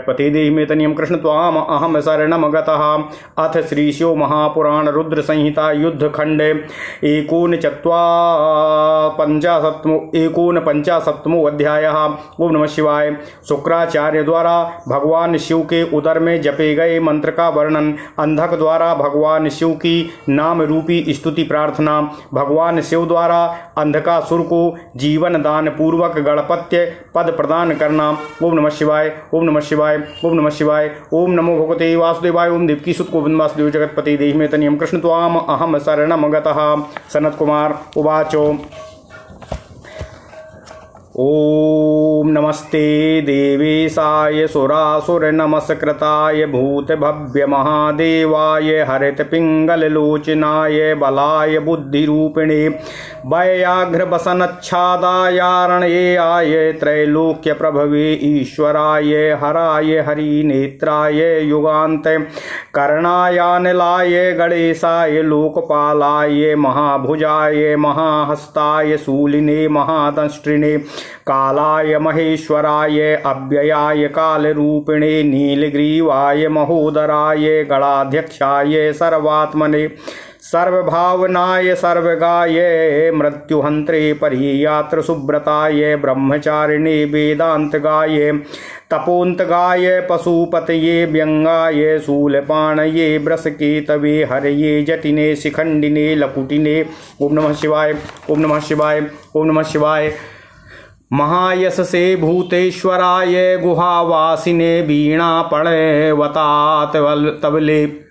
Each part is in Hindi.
जगत्पते देहि मे तनियं कृष्ण त्वाम अहम शरणम गतः। अथ श्रीशो महापुराण रुद्र संहिता युद्ध खंडे एकोनपंचाशत्तमो अध्यायः। ओम नमः शिवाय। शुक्राचार्य द्वारा भगवान शिव के उदर में जपे गए मंत्र का वर्णन। अंधक द्वारा भगवान शिव की नाम रूपी स्तुति प्रार्थना। भगवान शिव द्वारा अंधकासुर को जीवन दान पूर्वक गणपत्य पद प्रदान करना। ओम नमः शिवाय। ओम नमः शिवाय। ओम नमः शिवाय। ओम नमो भगवते वासुदेवाय। ओम देवकी सुत गोविंद वासुदेव जगत्पते देहि मे तनियं कृष्ण त्वाम अहम शरणम गतः। सनत कुमार उवाचो ओम नमस्ते देवेशाय सुरासुर नमस्कृताय भूत भव्य महादेवाय हरित पिंगल लोचनाय बलाय बुद्धिरूपिणे व्याघ्र बसनच्छादायारण्येयाय त्रैलोक्य प्रभवे ईश्वराय हराय हरिनेत्राय युगान्त कर्णायानलाय गणेशाय लोकपालाय महाभुजाय महाहस्ताय शूलिने महादंष्ट्रिणे कालाय महेश्वराय अव्ययाय कालरूपिणे नीलग्रीवाय महोदराय गणाध्यक्षाय सर्वात्मने सर्वभावनाय सर्वगाय मृत्युहंत्रे परियात्र सुब्रताय ब्रह्मचारिणे वेदांतगाय तपोन्तगाय पशुपतये व्यंगाय शूलपाणये ब्रसकेतवे हरये जटिने शिखंडिने लकुटिने। ओम नमः शिवाय। ओम नमः शिवाय। ओम नमः शिवाय। महायशसे भूतेश्वराय गुहावासिने वीणा पणवतात तबले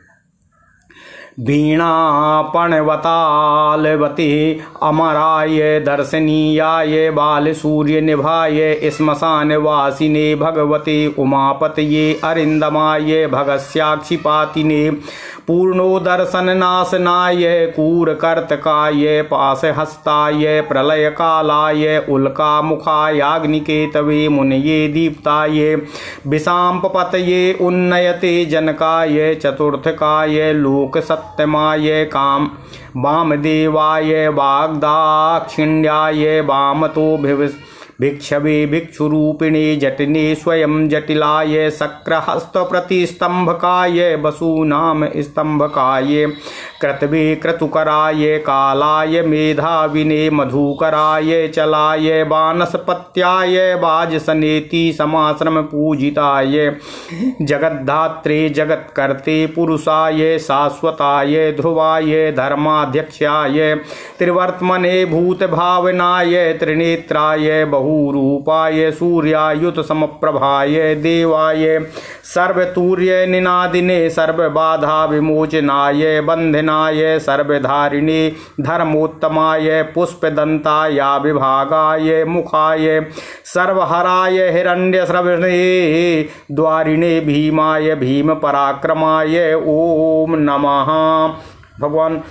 वीणा पणवतालवती अमराय दर्शनीयाय बाल सूर्य निभाय श्मशान वासिने भगवते उमापतये अरिंदमाय भगस्याक्षिपातिने पूर्णो दर्शन नाशनाय कूरकर्तकाय पाशहस्ताय प्रलय कालाय उल्का मुखायाग्निकेतवे मुनये दीप्ताय विशाम्पपतये उन्नयते जनकाय चतुर्थकाय लोक सत्यमाय काम वामदेवाय वाग्दाक्षिण्याय वामतो भिक्षवे भिक्षुरूपिणे जटिने स्वयं जटिलाय शक्रहस्त प्रतिस्तंभकाय वसूनाम स्तंभकाय क्रतवे क्रतुकराय कालाय मेधाविने मधुकराय चलाय वानस्पत्याय वाजसनेति समाश्रम पूजिताय जगद्धात्रे जगत्कर्ते पुरुषाय शाश्वताय ध्रुवाय धर्माध्यक्षाय त्रिवर्तमने भूतभावनाय त्रिनेत्राय बहुरूपाय सूर्यायुत समप्रभाय देवाय सर्वतूर्य निनादिने सर्वबाधा विमोचनाय बंधनाय सर्वधारिणे धर्मोत्तमाय पुष्पदंताय विभागाय मुखाय सर्वहराय हिरण्यश्रवणे द्वारिणे भीमाय भीम पराक्रमाय। ओम नमः। भगवान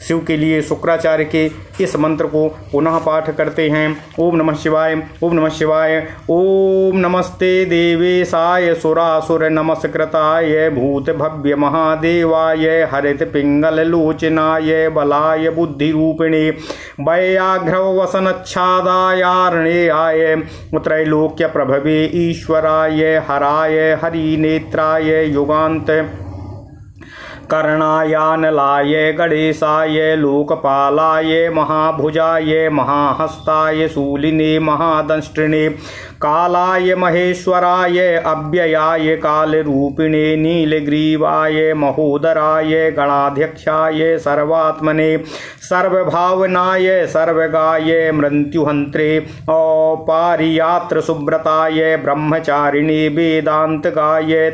शिव के लिए शुक्राचार्य के इस मंत्र को पुनः पाठ करते हैं। ओम नमः शिवाय। ओम नमः शिवाय। ओम नमस्ते देवेशाय सुरासुर नमस्कृताय भूत भव्य महादेवाय हरित पिंगल लोचनाय बलाय बुद्धिरूपिणे व्याघ्र वसनच्छादायारण्येयाय त्रैलोक्य प्रभवे ईश्वराय हराय हरिनेत्राय युगान्त कर्णायानलाय गणेशाय लोकपालाय महाभुजाय महाहस्ताय शूलिने महादंष्ट्रिणे कालाय महेश्वराय अव्ययाय कालरूपिणे नीलग्रीवाय महोदराय गणाध्यक्षाय सर्वात्मने सर्वभावनाय सर्वगाय मृत्युहंत्रे औपारियात्र सुब्रताय ब्रह्मचारिणे वेदांतगाय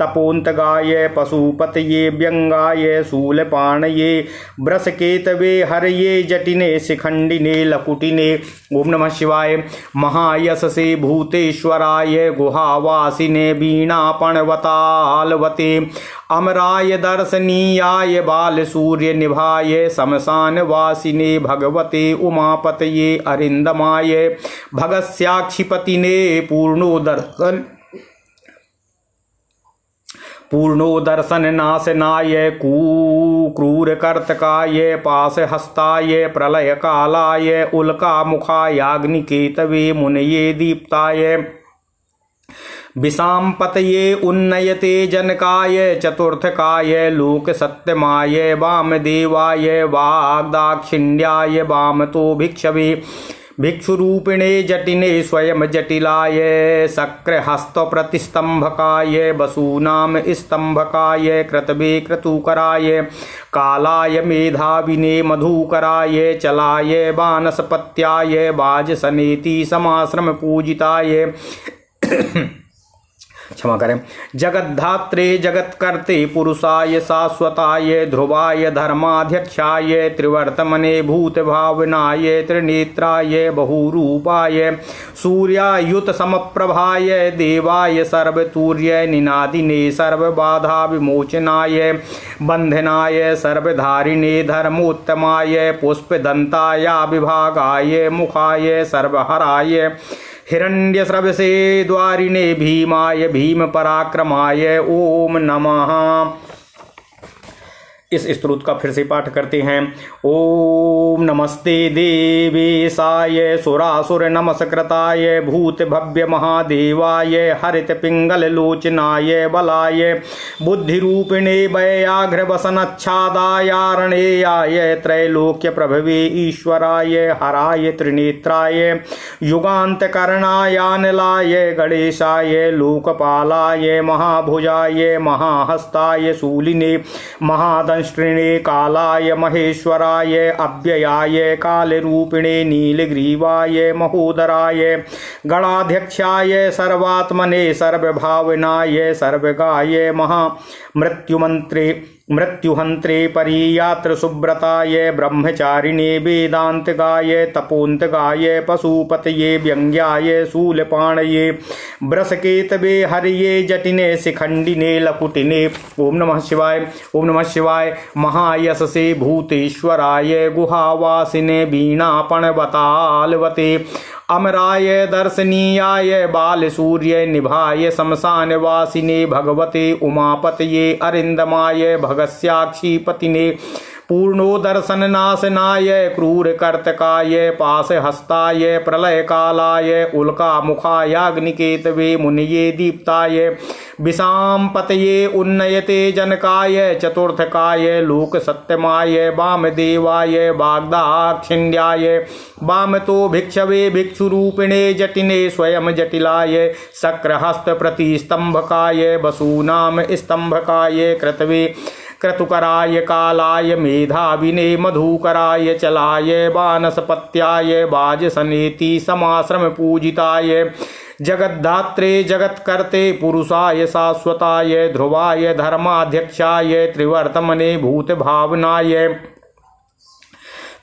तपोन्तगाय पशुपतये व्यंगाय शूलपाणये ब्रसकेतवे हरये जटिने शिखंडिने लकुटिने। ओम नमः शिवाय। महायशसे भूतेश्वराय गुहावासिने वीणापणवतालवते अमराय दर्शनीयाय बाल सूर्य निभाय शमशान वासिने भगवते उमापतये अरिंदमाय भगस्याक्षिपतिने पूर्णो दर्शन नाशनाय क्रूरकर्तकाय पाशहस्ताय प्रलय कालाय उल्का मुखायाग्निकेतवे मुनये दीप्ताय विषाम पतये उन्नयते जनकाय चतुर्थकाय लोक सत्यमाय वामदेवाय वाग्दाक्षिण्याय वामतो भिक्षवे भिक्षुरूपिणे जटिने स्वयं जटिलाय शक्रहस्त प्रतिस्तंभकाय वसूनाम स्तंभकाय क्रतवे क्रतुकराय कालाय मेधाविने मधुकराय चलाय वानस्पत्याय वाजसनेति समाश्रम पूजिताय क्षमा करें जगद्धात्रे जगत्कर्ते पुरुषाय शाश्वताय ध्रुवाय धर्माध्यक्षाय त्रिवर्तमने भूत भावनाय त्रिनेत्राय बहुरूपाय सूर्यायुत समप्रभाय देवाय सर्वतूर्य निनादिने सर्वबाधा विमोचनाय बंधनाय सर्वधारिणे धर्मोत्तमाय पुष्पदंताय विभागाय मुखाय सर्वहराय हिरण्यस्रवसे द्वारिणे भीमाय भीम पराक्रमाय ओम नमः। इस स्तोत्र का फिर से पाठ करते हैं। ओम नमस्ते देवेशाय सुरासुर नमस्कृताय भूत भव्य महादेवाय हरित पिंगल लोचनाय बलाय बुद्धिरूपिणे व्याघ्र वसनच्छादायारणेयाय त्रैलोक्य प्रभवे ईश्वराय हराय त्रिनेत्राय युगान्तकरणायानलाय गणेशाय लोकपालाय महाभुजाय महाहस्ताय शूलिने महादंष्ट्रिणे कालाय महेश्वराय अव्ययाय कालरूपिणे नीलग्रीवाय महोदराय गणाध्यक्षाय सर्वात्मने सर्वभावनाय सर्वगाय मृत्युहंत्रे परियात्र सुब्रताय ब्रह्मचारिणे वेदांतगाय तपोन्तगाय पशुपतये व्यंग्याय शूलपाणये ब्रसकेतवे हरिये जटिने शिखंडिने लकुटिने। ओम नमः शिवाय। ओम नमः शिवाय। महायशसे भूतेश्वराय गुहावासिने वीणापणवतालवते अमराय दर्शनीयाय बालसूर्य निभाय शमशान वासिने भगवते उमापतये अरिंदमाय भगस्याक्षी पतिने पूर्णो दर्शन नाशनाय क्रूर कर्तकाय पाशहस्ताय प्रलय कालाय उल्का मुखाय अग्निकेतवे मुनिये दीप्ताय विषाम पतये उन्नयते जनकाय चतुर्थकाय लोक सत्यमाय वामदेवाय वाग्दाक्षिण्याय वामतो भिक्षवे भिक्षुरूपिणे जटिने स्वयं जटिलाय शक्रहस्त प्रतिस्तंभकाय वसूनाम स्तंभकाय क्रतवे क्रतुकराय कालाय मेधाविने मधुकराय चलाय वानस्पत्याय वाजसनेति समाश्रम पूजिताय जगद्धात्रे जगत्कर्ते पुरुषाय शाश्वताय ध्रुवाय धर्माध्यक्षाय त्रिवर्तमने भूत भावनाय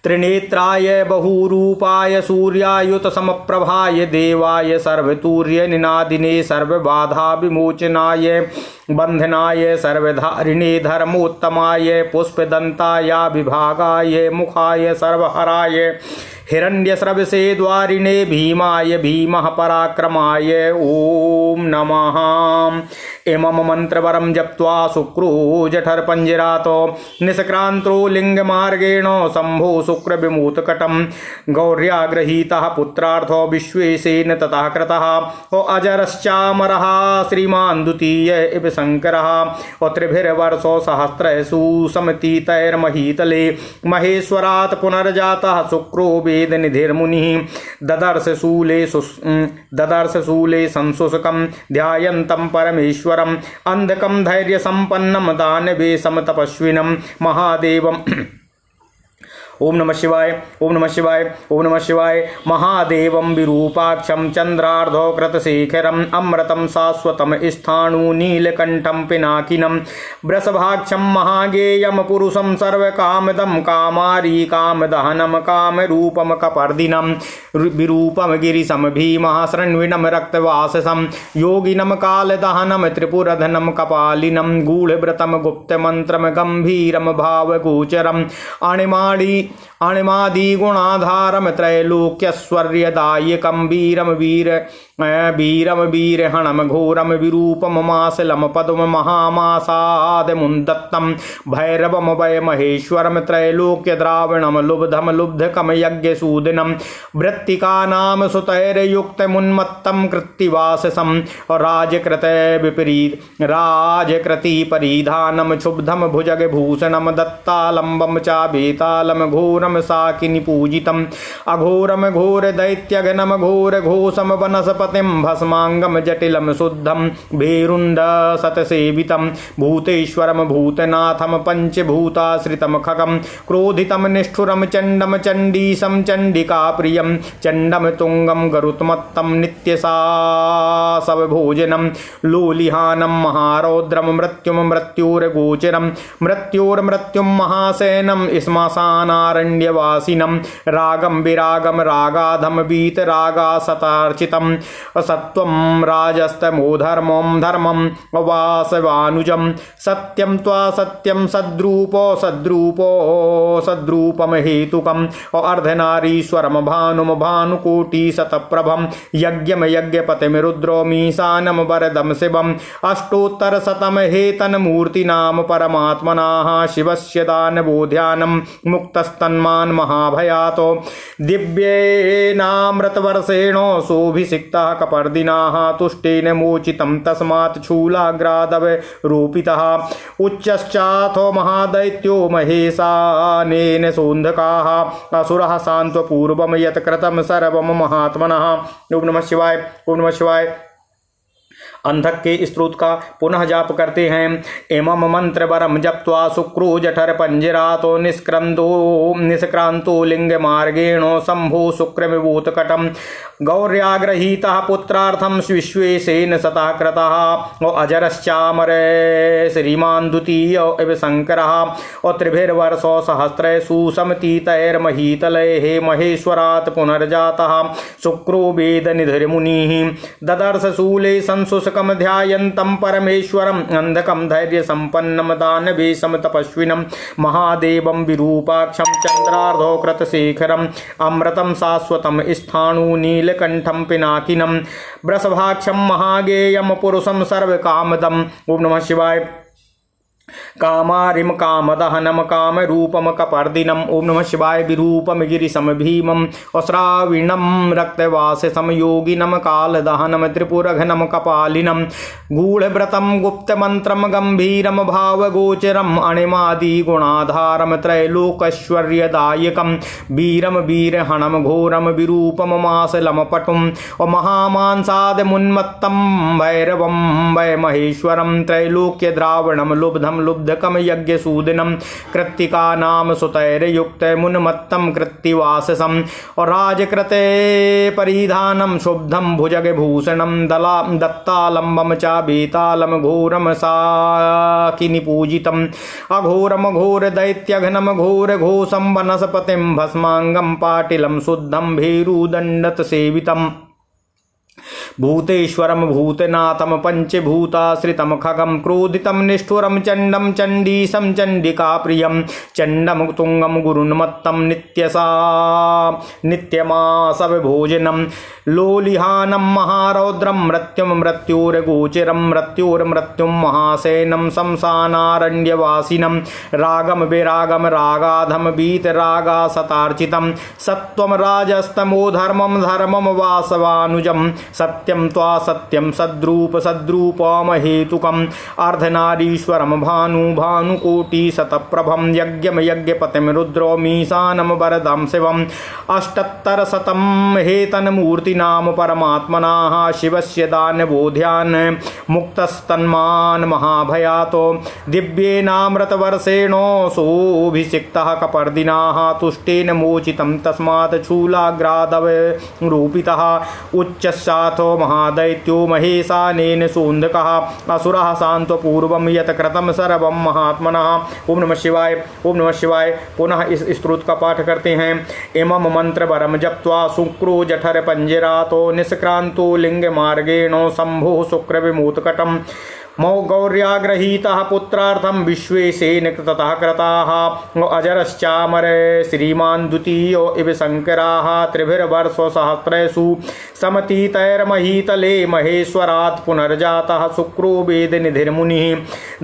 त्रिनेत्राय बहुरूपाय सूर्यायुत समप्रभाय देवाय सर्वतूर्य निनादिने सर्वबाधा विमोचनाय बंधनाय सर्वधारिणे धर्मोत्तमाय पुष्पदंताय विभागाय मुखाय सर्वहराय हिरण्यस्रवसे द्वारिणे भीमाय भीमः पराक्रमाय ओम नमः। इमं मंत्रवरं जप्त्वा शुक्रो जठरपंजरातो निष्क्रांतो लिंगमार्गेण शंभो शुक्र विमूतकटं गौर्यागृहीतः पुत्रार्थो विश्वेशेन ततः कृतः ओ अजरश्चामरः श्रीमान् द्वितीय इव शंकरः ओ त्रिभिर्वर्षो सहस्रेषु समतीतैर्महीतले महेश्वरात् पुनर्जातः शुक्रो वेदनिधिर्मुनिः ददर्श शूले संशुष्कं ध्यायन्तं परमेश्वरम् अंधकं धैर्य संपन्नम दानवे समतपस्विनं महादेवम्। ओम नमः शिवाय। ओम नमः शिवाय। ओम नमः शिवाय। महादेवं विरूपाक्षं चंद्रार्धो कृतशेखरम् अमृतं शाश्वतं स्थाणु नीलकंठं पिनाकिनं वृषभाक्षं महागेयं पुरुषं सर्वकामदं कामारी कामदहनं कामरूपं कपर्दिनं विरूपं गिरिशं भीमः शृण्विनं रक्तवाससं योगिनं कालदहनं त्रिपुरधनं कपालिनं गूढव्रतं गुप्तमन्त्रं गम्भीरं भावगोचरम् अणिमाणि अणिमादि गुणाधारम त्रैलोक्यश्वर्यदायकं वीरम वीरहणम घोरम विरूपम मासलम पद्म महामासादमुन्दत्तं भैरवम वै महेश्वरम त्रैलोक्य द्रावणम लुब्धम लुब्धकम यज्ञसूदनम वृत्तिकानाम सुतैर्युक्तमुन्मत्तं कृत्तिवाससं राजकृति परिधानम क्षुब्धम भुजगभूषणम दत्तालंबम चाबेतालम घोरम साकिनी पूजितम अघोरम घोर दैत्यघनम घोर घोषम वनस्पतिम भस्मांगम जटिलम शुद्धम भेरुंड सतसेवितम भूतेश्वरम भूतनाथम पंचभूताश्रितम खगम क्रोधितम निष्ठुरम चंडम चंडीशम चंडिका प्रियम चंडम तुंगम गरुत्मत्तम नित्यसासव भोजनम लोलिहानम महारौद्रम मृत्युम मृत्युर्गोचरम मृत्युर्मृत्युम महासेनम श्मशानारण्यवासिनम रागम विरागम रागाधम वीतरागा सतार्चितम सत्वम राजस्तमोधर्मम धर्मम वासवानुजम सत्यम त्वा सत्यम सद्रूपम हेतुकम अर्धनारीश्वरम भानुम भानुकोटि शतप्रभम यज्ञम यज्ञपतिम रुद्रो मीशानम वरदम शिवम अष्टोत्तर शतम हेतन मूर्तिनाम परमात्मनाः शिवस्य दानवो ध्यानम मुक्तस्तन्मान् महाभयातो दिव्येनामृतवर्षेणो सोऽभिषिक्तः कपर्दिनाः तुष्टेन मोचितं तस्मात् शूलाग्रादव रूपितः उच्चश्चाथो महादैत्यो महेशानेन सोन्धकाः असुरः सान्त्वपूर्वं यत् कृतं सर्वं महात्मनः। ओम नमः शिवाय। ओम नमः शिवाय। अंधक के स्त्रोत का पुनः जाप करते हैं। एमं मंत्र वरम जप्त्वा शुक्रो जठर पंजरातो निष्क्रांतो लिंग मार्गेणो शंभो शुक्रमिवोतकटम गौर्याग्रहीतः पुत्रार्थम विश्वेशेन सतः कृतः अजरश्चामर श्रीमान द्वितीय इव शंकरः त्रिभिर्वर्षो सहस्रे सुसमतीतैर्महीतलैः महेश्वरात् पुनर्जातः शुक्रो वेद निधिर्मुनिः ददर्श शूले संशुष्कम ध्यायन्तं परमेश्वरम् अंधकं धैर्य संपन्नं दानवेशं तपस्विनं महादेवं विरूपाक्षं चंद्रार्धो कृतशेखरम् अमृतं शाश्वतं स्थाणु नीलकंठं पिनाकिनं वृषभाक्षं महागेयं पुरुषं सर्वकामदम्। ओम नमः शिवाय। कामारिम कामदहनम काम रूपम कपर्दिनम। ओम नमः शिवाय। विरूपम गिरिशम भीमम अश्राविणम रक्तवाससम योगिनम कालदहनम त्रिपुरघनम कपालिनम गूढ़व्रतम गुप्तमंत्रम गंभीरम भावगोचरम अणिमादि गुणाधारम त्रैलोकैश्वर्यदायकम वीरम वीरहणम घोरम विरूपम मासलम पटुम महामांसादमुन्मत्तं भैरवं वै महेश्वरम त्रैलोक्य द्रावणम लुब्धम लुब्धकम यज्ञसूदनम कृत्तिका नाम सुतैर्युक्त मुन्मत्तं कृत्तिवाससम और राजकृते परिधानम शुद्धम भुजगभूषणम दत्तालंबम चाबेतालम घोरम साकिनी पूजितम अघोरम घोर दैत्यघनम घोर घोषम वनस्पतिम भस्मांगम पाटिलम शुद्धम भेरुदंडत सेवितम भूतेश्वरम भूतनाथम पंचभूताश्रितम खगम क्रोधितम निष्ठुरम चंडम चंडीशम चंडिका प्रियम चंडम तुंगम गुरुन्मत्तम नित्यमासव भोजनम लोलिहानम महारौद्रम मृत्युम मृत्युर्गोचरम मृत्युर्मृत्युम महासेनम शमशानारण्यवासिनम रागम विरागम रागाधम वीतरागा सतार्चितम सत्वम राजस्तमो धर्मम धर्मम वासवानुजम सत्यम त्वा सत्यम सद्रूपम हेतुकम अर्धनारीश्वरम भानुकोटि शतप्रभम यज्ञम यज्ञपतिम रुद्रो मीशानम वरदं शिवम अष्टोत्तर शतम हेतन मूर्तिनाम परमात्मनाः शिवस्य दानवो ध्यान मुक्तस्तन्मान् महाभयातो दिव्येनामृतवर्षेणो सोऽभिषिक्तः कपर्दिनाः तुष्टेन मोचितं तस्मात् शूलाग्रादव रूपितः उच्चशाथो महादैत्यो महेशानेन सोन्धकः असुरः शान्त्वपूर्वं यत् कृतं सर्वं महात्मनः। ओम नमः शिवाय। ओम नमः शिवाय। पुनः इस स्तोत्र का पाठ करते हैं। इमं मंत्र वरम जप्त्वा शुक्रो जठर पंजरातो निष्क्रांतो लिंग मार्गेणो शंभो शुक्र विमोतकटम मौ गौर्याग्रहीतः पुत्रार्थं विश्वेशेन ततः कृताः अजरश्चामर श्रीमान् द्वितीयो इव शङ्कराः त्रिभिर्वर्षसहस्रेषु समतीतैर्महीतले महेश्वरात् पुनर्जातः शुक्रो वेदनिधिर्मुनिः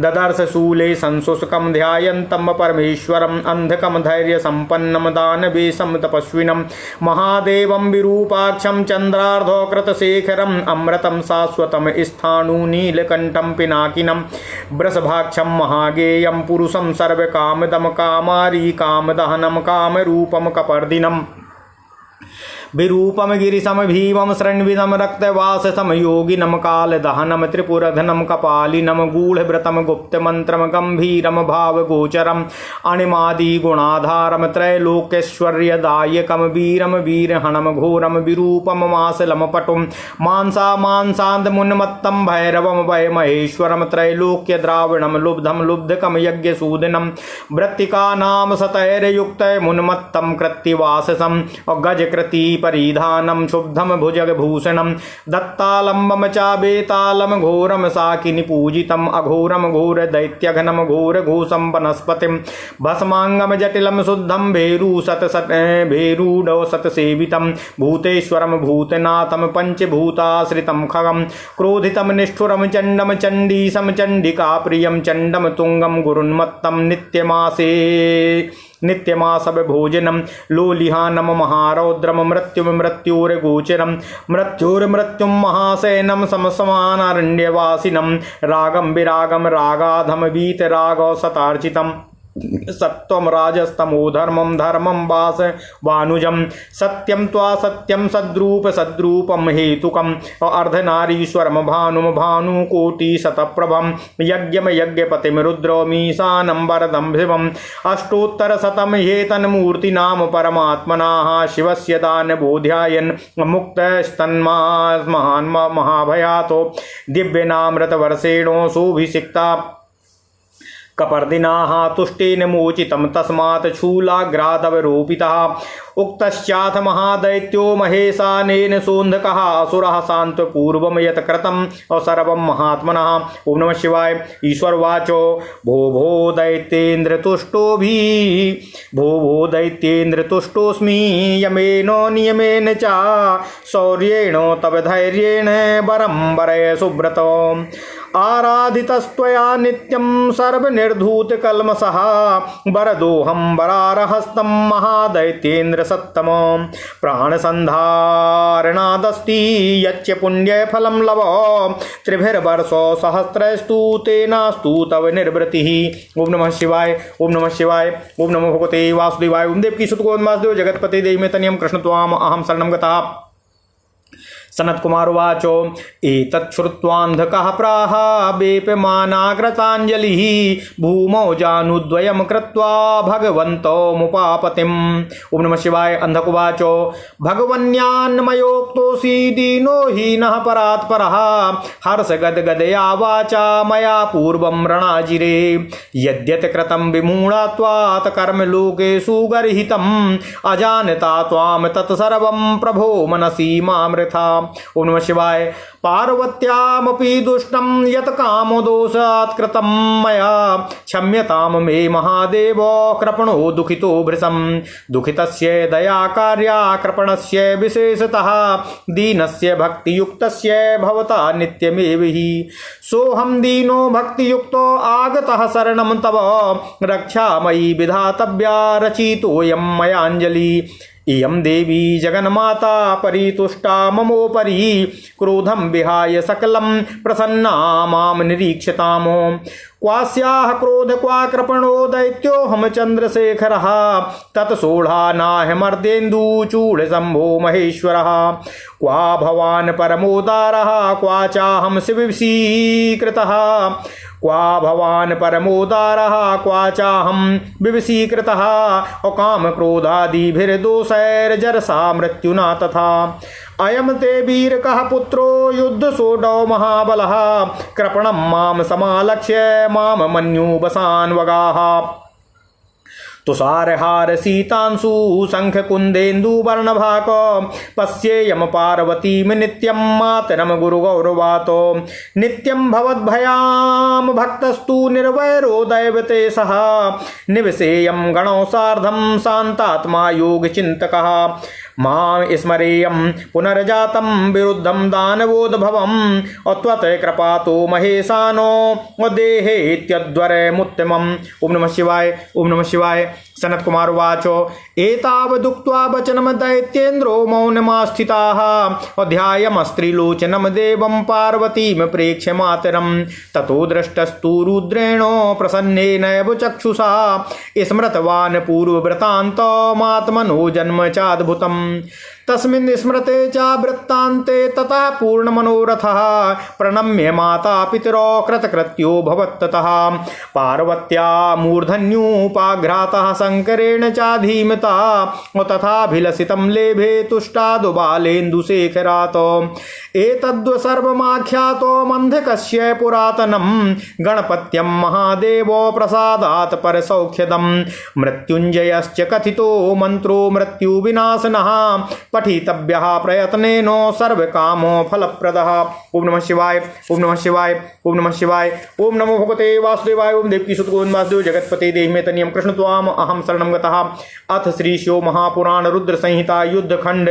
ददर्श शूले संशुष्कं ध्यायन्तं परमेश्वरम् अन्धकं धैर्यसम्पन्नं दानवेशं तपस्विनं महादेवं विरूपाक्षं चन्द्रार्धकृतशेखरम् अमृतं शाश्वतं स्थाणु नीलकण्ठं पिनाकिनं वृषभाक्षं महागेयं पुरुषं सर्वकामदं कामारी कामदहनं कामरूपं कपर्दिनम् विरूपम गिरिशम भीमम शृण्विदम रक्तवाससम योगिनम कालदहनम त्रिपुरधनम कपालिनम गूढ़व्रतम गुप्तमन्त्रम गंभीरम भावगोचरम अणिमादि गुणाधारम त्रैलोक्यैश्वर्यदायकम वीरम वीरहणम घोरम विरूपम मासलम पटुम मांसा मांसान्दमुन्मत्तं भैरवम वै महेश्वरम त्रैलोक्य द्राविणम लुब्धम लुब्धकम यज्ञसूदनम वृत्तिकानाम सतैर्युक्तमुन्मत्तं कृत्तिवाससम और गजकृति परिधानम शुद्धम भुजगभूषणम दत्तालंबम चाबेतालम घोरम साकिनि पूजितम अघोरम घोर दैत्यघनम घोर घोषम वनस्पतिम भस्मांगम जटिलम शुद्धम भेरूडो सतसेवितम भूतेश्वरम भूतनाथम पंचभूताश्रितम खगम क्रोधितम निष्ठुरम चंडम चंडीसम चंडिका प्रियम चंडम तुंगम गुरुन्मत्तम नित्यमासव भोजनम लोलिहानम महारौद्रम मृत्युम मृत्योर्गोचरम मृत्युर्मृत्युम महासैनम समसमानारण्यवासिनम रागम विरागम रागाधम वीतरागौ सतार्चितम सत्वम राजस्तमो धर्मम धर्मम वास वानुजम सत्यम त्वा सत्यम सद्रूप सद्रूपम हेतुकम अर्धनारीश्वरम भानुम भानुकोटि शतप्रभम यज्ञम यज्ञपतिम रुद्रोमीशानं वरदं शिवम अष्टोत्तर शतम हेतन मूर्ति नाम परमात्मनाः शिवस्य दान बोध्यायन मुक्तस्तन्मास महान महाभयातो दिव्यनामृत वर्षेणो सोभिषिक्ता कपर्दिनाः तुष्टेन मोचितं तस्मात् शूलाग्रादवरोपितः उक्तश्चाथ महादैत्यो महेशानेन सोन्धकः असुरः शान्तपूर्वं यत् कृतं सर्वं महात्मनः। ओम नमः शिवाय। ईश्वरवाचो भो भो दैत्येन्द्र तुष्टोऽस्मि यमेनो नियमेन च शौर्येण तव धैर्येण वरं वरय सुब्रतो आराधितस्त्वया नित्यं सर्वनिर्धूतकल्मषः वरदोऽहं वरारहस्तं महादैत्येन्द्र सत्तमो प्राणसन्धारणादस्ति यच्च पुण्यफलं लव त्रिभिर्वर्षो सहस्रस्तु तेनास्तु तव निर्वृतिः। ओम नमः शिवाय। ओम नमः शिवाय। ओम नमो भगवते वासुदेवाय। ओम देवकी सुत गोविंदवासुदेव जगत्पते देहि मे तनयं कृष्ण त्वाम अहं शरणं गतः। सनत्कुमार उवाच एतत् श्रुत्वान्धकः प्राह वेपमानाग्रताञ्जलिः भूमौ जानुद्वयं कृत्वा भगवन्तमुपापतिम्। ओम नमः शिवाय। अंधक उवाच भगवन्यान्मयोक्तोऽसि दीनो हीनः परात्परः हर्षगदगदया वाचा मया पूर्वं रणाजिरे यद्यत् कृतं विमूढत्वात् कर्मलोकेषु गर्हितम् अजानता त्वां तत्सर्वं प्रभो मनसि मामृथा। ओम नमः शिवाय। पार्वत्यामपि दुष्टं यत् कामदोषात् कृतं मया क्षम्यतां मे महादेव कृपणो दुखितो भृशं दुखितस्य दयाकार्या कृपणस्य विशेषतः दीनस्य भक्तियुक्तस्य भवता नित्यमेव हि सोऽहं दीनो भक्तियुक्तो आगतः शरणं तव रक्षामयी विधातव्या रचितोऽयं मयाञ्जलि इयं देवी जगन्माता परितुष्टा ममोपरि क्रोधं विहाय सकलं प्रसन्ना मां निरीक्षतामो क्वास्याः क्रोध क्वा कृपणो दैत्योऽहं चन्द्रशेखरः तत्सोढानाहमर्देन्दुचूडशम्भो महेश्वरः क्वा भवान् परमोदारः क्वा चाहं शिवविषीकृतः क्वा भवान् परमोदारः क्वा चाहं विवशीकृतः अकाम क्रोधादिभिर्दोषैर्जरसा मृत्युना तथा अयम ते वीरकः पुत्रो युद्धसोढौ महाबलः कृपणं मां समालक्ष्य मां मन्युवसान्वगाः तुषारहार शीतांशु शंख कुंदेन्दु वर्णभाक पश्येयम पार्वतीम नित्यं मातरम गुरु गौरवातो नित्यं भवद्भयाम भक्तस्तु निर्वैरो दैवते सह निवसेयं गणौ सार्धं शान्तात्मा योग चिंतकः मां स्मरेयं पुनर्जातं विरुद्धं दानवोद्भवम् त्वत् कृपातो महेशानो देहेत्यद्वरमुत्तमम्। ओम नमः शिवाय। ओम नमः शिवाय। सनत कुमार उवाच एतावदुक्त्वा वचनं दैत्येन्द्रो मौनमास्थिताः ध्यायमस्त्रिलोचनं देवं पार्वतीं प्रेक्ष्य मातरं ततो दृष्टस्तु रुद्रेणो प्रसन्नेनैव चक्षुषा स्मृतवान् पूर्ववृत्तान्तमात्मनो जन्म चाद्भुतम् तस्मिन् स्मृते च वृत्तान्ते तथा पूर्णमनोरथः प्रणम्य माता पितरो कृतकृत्यो भवत्ततः पार्वत्या मूर्धन्युपाघ्रातः शङ्करेण चाधीमता तथाभिलषितं लेभे तुष्टादुबालेन्दुशेखरात् एतद् सर्वमाख्यातो मन्धकस्य पुरातनं गणपत्यं महादेवो प्रसादात् परसौख्यदं मृत्युञ्जयश्च कथितो मन्त्रो मृत्युविनाशनः पठितव्यः प्रयत्नेन सर्वकामो फलप्रदः। ओम नमः शिवाय। ओम नमः शिवाय। ओम नमः शिवाय। ओम नमो भगवते वासुदेवाय। ओम देवकी सुत गोविंद वासुदेव जगतपते देहि मे तनियम कृष्ण त्वाम अहम शरणं गतः। अथ श्री शिव महापुराण रुद्र संहिता युद्ध खंड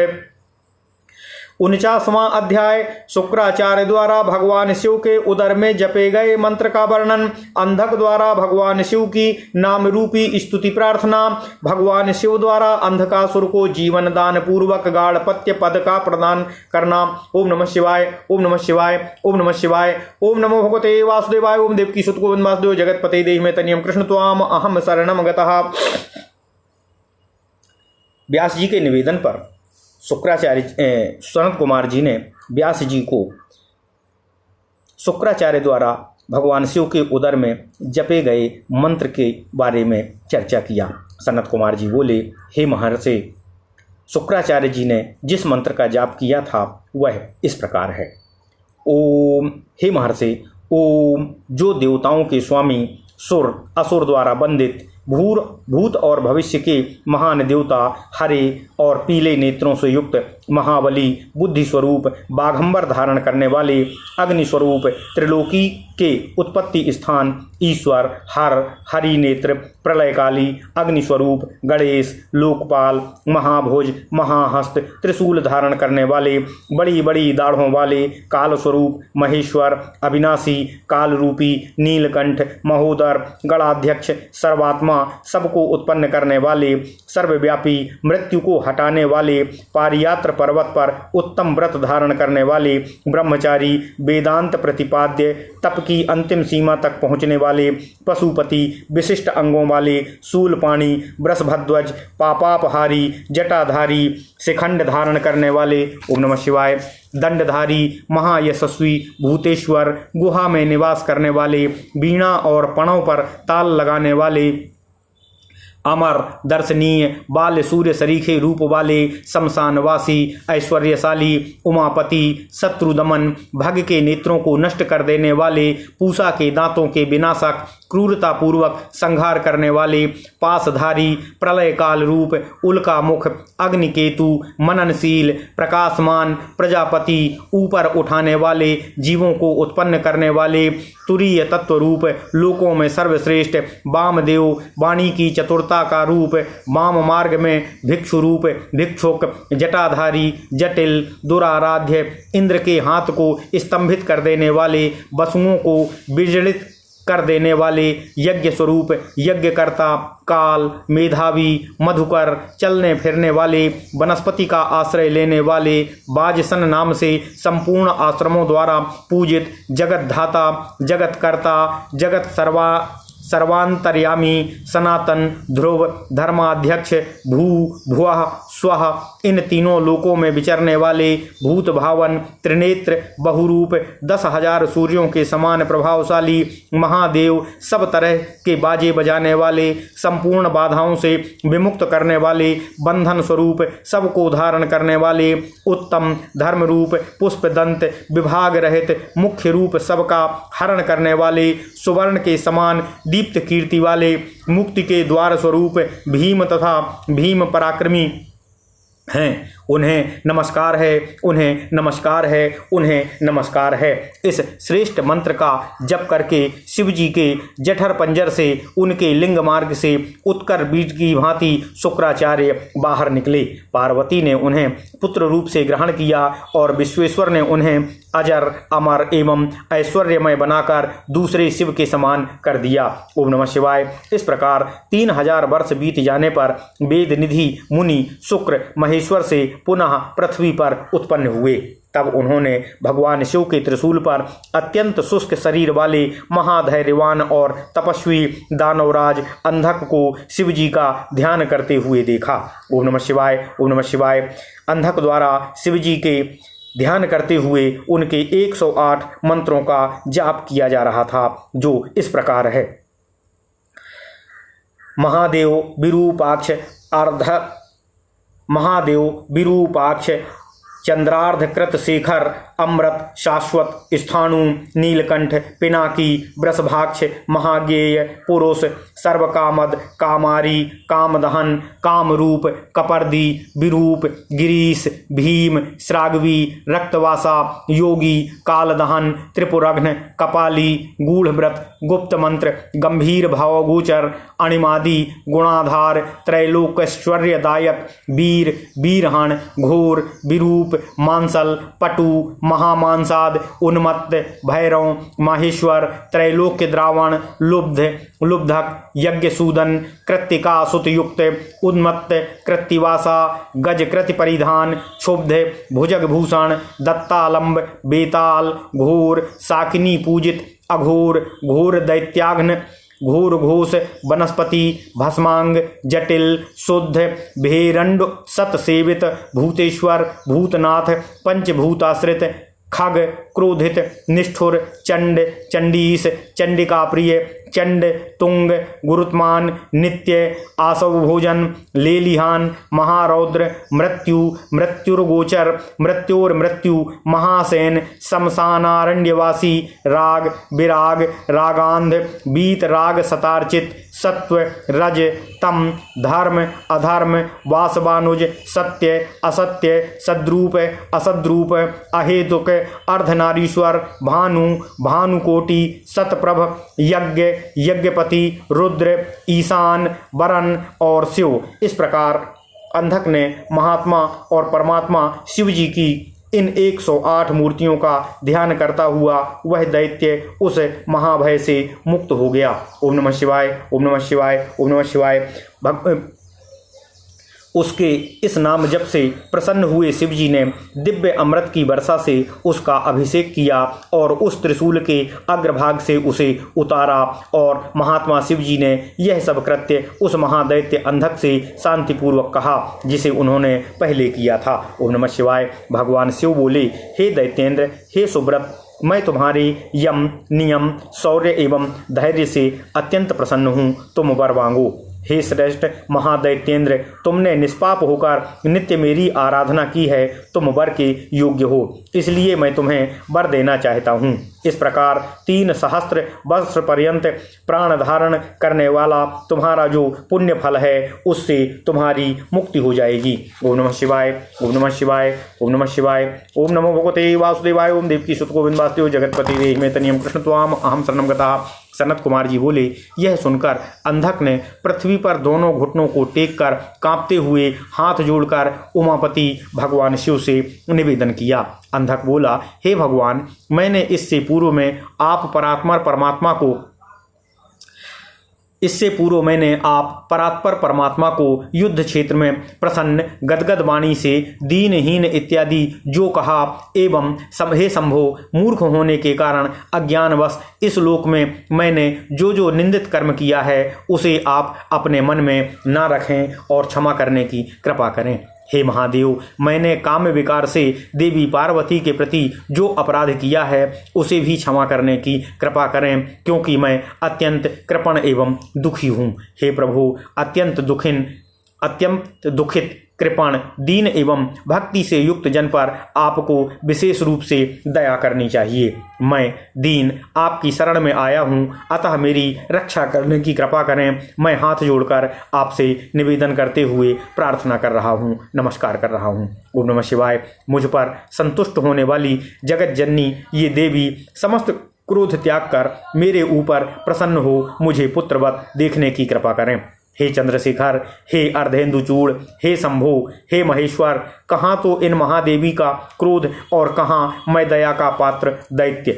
49वां अध्याय। शुक्राचार्य द्वारा भगवान शिव के उदर में जपे गए मंत्र का वर्णन। अंधक द्वारा भगवान शिव की नाम रूपी स्तुति प्रार्थना। भगवान शिव द्वारा अंधकासुर को जीवन दान पूर्वक गाढ़पत्य पद का प्रदान करना। ओम नमः शिवाय। ओम नमः शिवाय। ओम नमः शिवाय। ओम नमो भगवते वासुदेवाय। ओम देवकी सुत गोविंद वासुदेव जगतपते देहि मे तनियम कृष्ण त्वाम अहम शरणं गतः। व्यास जी के निवेदन पर शुक्राचार्य सनत कुमार जी ने व्यास जी को शुक्राचार्य द्वारा भगवान शिव के उदर में जपे गए मंत्र के बारे में चर्चा किया। सनत कुमार जी बोले, हे महर्षि, शुक्राचार्य जी ने जिस मंत्र का जाप किया था वह इस प्रकार है। ओम, हे महर्षि, ओम जो देवताओं के स्वामी सुर असुर द्वारा बंदित भूत और भविष्य के महान देवता, हरे और पीले नेत्रों से युक्त महाबली, बुद्धि स्वरूप बाघंबर धारण करने वाले, अग्नि स्वरूप त्रिलोकी के उत्पत्ति स्थान ईश्वर, हरि नेत्र, प्रलयकाली, अग्नि स्वरूप गणेश, लोकपाल, महाभोज, महाहस्त, त्रिशूल धारण करने वाले, बड़ी बड़ी दाढ़ों वाले, काल स्वरूप महेश्वर, अविनाशी, काल रूपी नीलकंठ, महोदर, गणाध्यक्ष, सर्वात्मा, सबको उत्पन्न करने वाले, सर्वव्यापी, मृत्यु को हटाने वाले, पारियात्र पर्वत पर उत्तम व्रत धारण करने वाले, ब्रह्मचारी, वेदांत प्रतिपाद्य, तप की अंतिम सीमा तक पहुँचने वाले, पशुपति, विशिष्ट अंगों वाले, शूलपाणी, वृषभध्वज, पापापहारी, जटाधारी, शिखंड धारण करने वाले, ओम नमः शिवाय, दंडधारी, महायशस्वी, भूतेश्वर, गुहा में निवास करने वाले, वीणा और पणों पर ताल लगाने वाले, अमर, दर्शनीय, बाल्य सूर्य सरीखे रूप वाले, शमशानवासी, ऐश्वर्यशाली, उमापति, शत्रुदमन, भग के नेत्रों को नष्ट कर देने वाले, पूषा के दांतों के विनाशक, क्रूरता पूर्वक संहार करने वाले, पासधारी, प्रलय काल रूप, उल्का मुख, अग्निकेतु, मननशील, प्रकाशमान, प्रजापति, ऊपर उठाने वाले, जीवों को उत्पन्न करने वाले, तुरीय तत्व रूप, लोकों में सर्वश्रेष्ठ, वामदेव, वाणी की चतुरता का रूप, वाम मार्ग में भिक्षु रूप, भिक्षुक, जटाधारी, जटिल, दुराराध्य, इंद्र के हाथ को स्तंभित कर देने वाले, वसुओं को विजड़ित कर देने वाले, यज्ञ स्वरूप, यज्ञकर्ता, काल, मेधावी, मधुकर, चलने फिरने वाले, वनस्पति का आश्रय लेने वाले, बाजसन नाम से संपूर्ण आश्रमों द्वारा पूजित, जगत धाता, जगत कर्ता, जगत सर्वांतर्यामी, सनातन, ध्रुव, धर्माध्यक्ष, भुवः, स्वः, इन तीनों लोकों में विचरने वाले, भूत भावन, त्रिनेत्र, बहुरूप, 10,000 सूर्यों के समान प्रभावशाली, महादेव, सब तरह के बाजे बजाने वाले, संपूर्ण बाधाओं से विमुक्त करने वाले, बंधन स्वरूप, सबको धारण करने वाले, उत्तम, धर्म रूप, पुष्पदंत, विभाग रहित, मुख्य रूप सबका हरण करने वाले, सुवर्ण के समान दीप्त कीर्ति वाले, मुक्ति के द्वार स्वरूप भीम तथा भीम पराक्रमी हैं। उन्हें नमस्कार है, उन्हें नमस्कार है, उन्हें नमस्कार है। इस श्रेष्ठ मंत्र का जप करके शिव जी के जठर पंजर से, उनके लिंग मार्ग से उत्कर बीज की भांति शुक्राचार्य बाहर निकले। पार्वती ने उन्हें पुत्र रूप से ग्रहण किया और विश्वेश्वर ने उन्हें अजर, अमर एवं ऐश्वर्यमय बनाकर दूसरे शिव के समान कर दिया। ओम नमः शिवाय। इस प्रकार 3000 वर्ष बीत जाने पर वेद निधि मुनि शुक्र महेश्वर से पुनः पृथ्वी पर उत्पन्न हुए। तब उन्होंने भगवान शिव के त्रिशूल पर अत्यंत शुष्क शरीर वाले महाधैर्यवान और तपस्वी दानवराज अंधक को शिव जी का ध्यान करते हुए देखा। ओम नमः शिवाय। ओम नमः शिवाय। अंधक द्वारा शिव जी के ध्यान करते हुए उनके 108 मंत्रों का जाप किया जा रहा था, जो इस प्रकार है। महादेव विरूपाक्ष चंद्रार्धकृत शेखर अमृत शाश्वत स्थाणु नीलकंठ पिनाकी वृषभाक्ष महाज्ञेय पुरुष सर्वकामद कामारी कामदहन कामरूप कपर्दी विरूप गिरीश भीम श्रागवी रक्तवासा योगी कालदहन त्रिपुरघ्न कपाली गूढ़व्रत गुप्त मंत्र गंभीर भावगोचर अणिमादि गुणाधार त्रैलोकैश्वर्यदायक वीर वीरहण घोर विरूप मांसल पटु महामांसाद उन्मत्त भैरव माहेश्वर त्रैलोक्य द्रावण लुब्ध लुब्धक यज्ञसूदन कृत्तिका सुतयुक्त उन्मत्त कृत्तिवासा गज कृति परिधान क्षुब्ध भुजगभूषण दत्तालंब बेताल घोर साकिनी पूजित अघोर घोर दैत्याग्न घोर घोष वनस्पति भस्मांग जटिल शुद्ध भेरंड सत सेवित भूतेश्वर भूतनाथ पंचभूताश्रित खग क्रोधित निष्ठुर चंड चंडीश चंडिका प्रिय चंड तुंग गुरुत्मान नित्य आसव भोजन लेलिहान महारौद्र मृत्यु मृत्युर्गोचर मृत्योर्मृत्यु महासेन शमशानारण्यवासी राग विराग रागांध बीत राग सतार्चित सत्व रज तम धर्म अधर्म वासवानुज सत्य असत्य सद्रूप असद्रूप अहेतुक अर्धनारीश्वर भानु भानुकोटि सतप्रभ यज्ञ यज्ञपति रुद्र ईशान वरण और शिव। इस प्रकार अंधक ने महात्मा और परमात्मा शिव जी की इन 108 मूर्तियों का ध्यान करता हुआ वह दैत्य उस महाभय से मुक्त हो गया। ओम नमः शिवाय। ओम नमः शिवाय। ओम नमः शिवाय। उसके इस नाम जप से प्रसन्न हुए शिवजी ने दिव्य अमृत की वर्षा से उसका अभिषेक किया और उस त्रिशूल के अग्रभाग से उसे उतारा और महात्मा शिवजी ने यह सब कृत्य उस महादैत्य अंधक से शांतिपूर्वक कहा जिसे उन्होंने पहले किया था। ओम नमः शिवाय। भगवान शिव बोले, हे दैत्येंद्र, हे सुब्रत, मैं तुम्हारे यम नियम शौर्य एवं धैर्य से अत्यंत प्रसन्न हूँ, तुम वर मांगो। हे श्रेष्ठ महादैत्येंद्र, तुमने निष्पाप होकर नित्य मेरी आराधना की है, तुम वर के योग्य हो, इसलिए मैं तुम्हें वर देना चाहता हूँ। इस प्रकार 3 सहस्त्र वर्ष पर्यंत प्राण धारण करने वाला तुम्हारा जो पुण्य फल है उससे तुम्हारी मुक्ति हो जाएगी। ओम नमः शिवाय। ओम नमः शिवाय। ओम नमः शिवाय। ओम नमो भगवते वासुदेवाय। ओम देवकी सुत गोविंद वासुदेव जगतपति देहि में तनियम कृष्ण त्वाम अहम शरणम गतः। सनत कुमार जी बोले, यह सुनकर अंधक ने पृथ्वी पर दोनों घुटनों को टेक कर कांपते हुए हाथ जोड़कर उमापति भगवान शिव से निवेदन किया। अंधक बोला, हे भगवान, मैंने इससे पूर्व में आप परात्पर परमात्मा को युद्ध क्षेत्र में प्रसन्न गदगद वाणी से दीनहीन इत्यादि जो कहा एवं हे शंभो, मूर्ख होने के कारण अज्ञानवश इस लोक में मैंने जो जो निंदित कर्म किया है उसे आप अपने मन में न रखें और क्षमा करने की कृपा करें। हे महादेव, मैंने काम विकार से देवी पार्वती के प्रति जो अपराध किया है उसे भी क्षमा करने की कृपा करें, क्योंकि मैं अत्यंत कृपण एवं दुखी हूँ। हे प्रभु, अत्यंत दुखिन अत्यंत दुखित, कृपण, दीन एवं भक्ति से युक्त जन पर आपको विशेष रूप से दया करनी चाहिए। मैं दीन आपकी शरण में आया हूँ, अतः मेरी रक्षा करने की कृपा करें। मैं हाथ जोड़कर आपसे निवेदन करते हुए प्रार्थना कर रहा हूँ, नमस्कार कर रहा हूँ। ओम नमः शिवाय। मुझ पर संतुष्ट होने वाली जगत जननी ये देवी समस्त क्रोध त्याग कर मेरे ऊपर प्रसन्न हो मुझे पुत्रवत देखने की कृपा करें। हे चंद्रशेखर, हे अर्धेंदुचूड़, हे शंभो, हे महेश्वर, कहाँ तो इन महादेवी का क्रोध और कहाँ मैं दया का पात्र दैत्य।